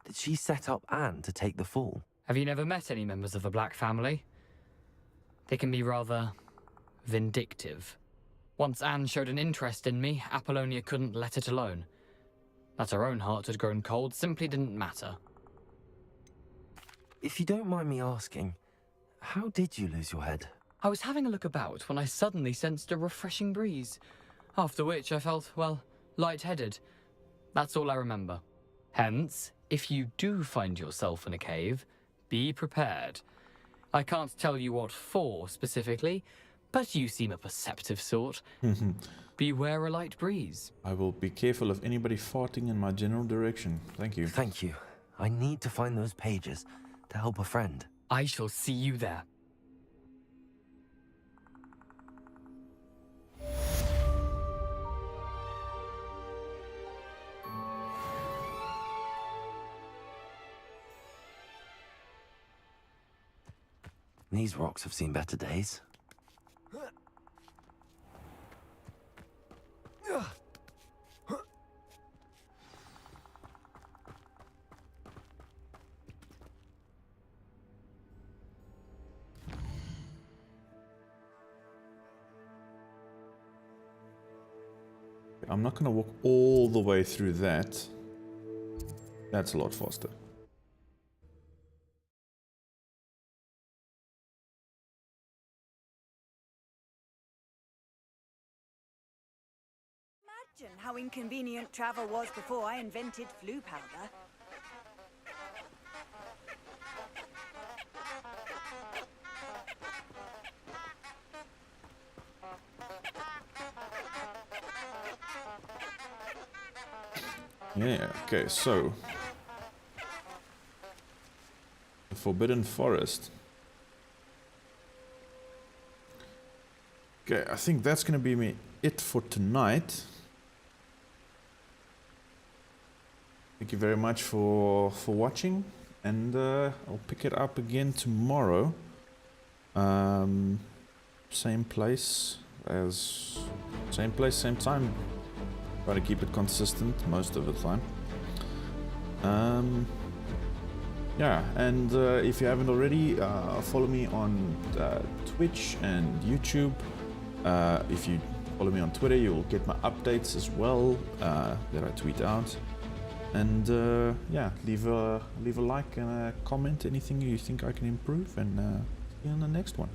Did she set up Anne to take the fall? Have you never met any members of the Black family? They can be rather vindictive. Once Anne showed an interest in me, Apollonia couldn't let it alone. That her own heart had grown cold simply didn't matter. If you don't mind me asking, How did you lose your head? I was having a look about when I suddenly sensed a refreshing breeze, after which I felt, well, lightheaded. That's all I remember. Hence, if you do find yourself in a cave, be prepared. I can't tell you what for specifically, but you seem a perceptive sort. Beware a light breeze. I will be careful of anybody farting in my general direction. Thank you. Thank you. I need to find those pages to help a friend. I shall see you there. These rocks have seen better days. I'm not going to walk all the way through that. That's a lot faster. Imagine how inconvenient travel was before I invented flu powder. Yeah, okay, so the Forbidden Forest. Okay, I think that's gonna be it for tonight. Thank you very much for watching, and I'll pick it up again tomorrow. Same place, same time. Try to keep it consistent most of the time. Yeah, and if you haven't already, follow me on Twitch and YouTube. If you follow me on Twitter, you'll get my updates as well that I tweet out. And yeah, leave a like and a comment, anything you think I can improve, and see you on the next one.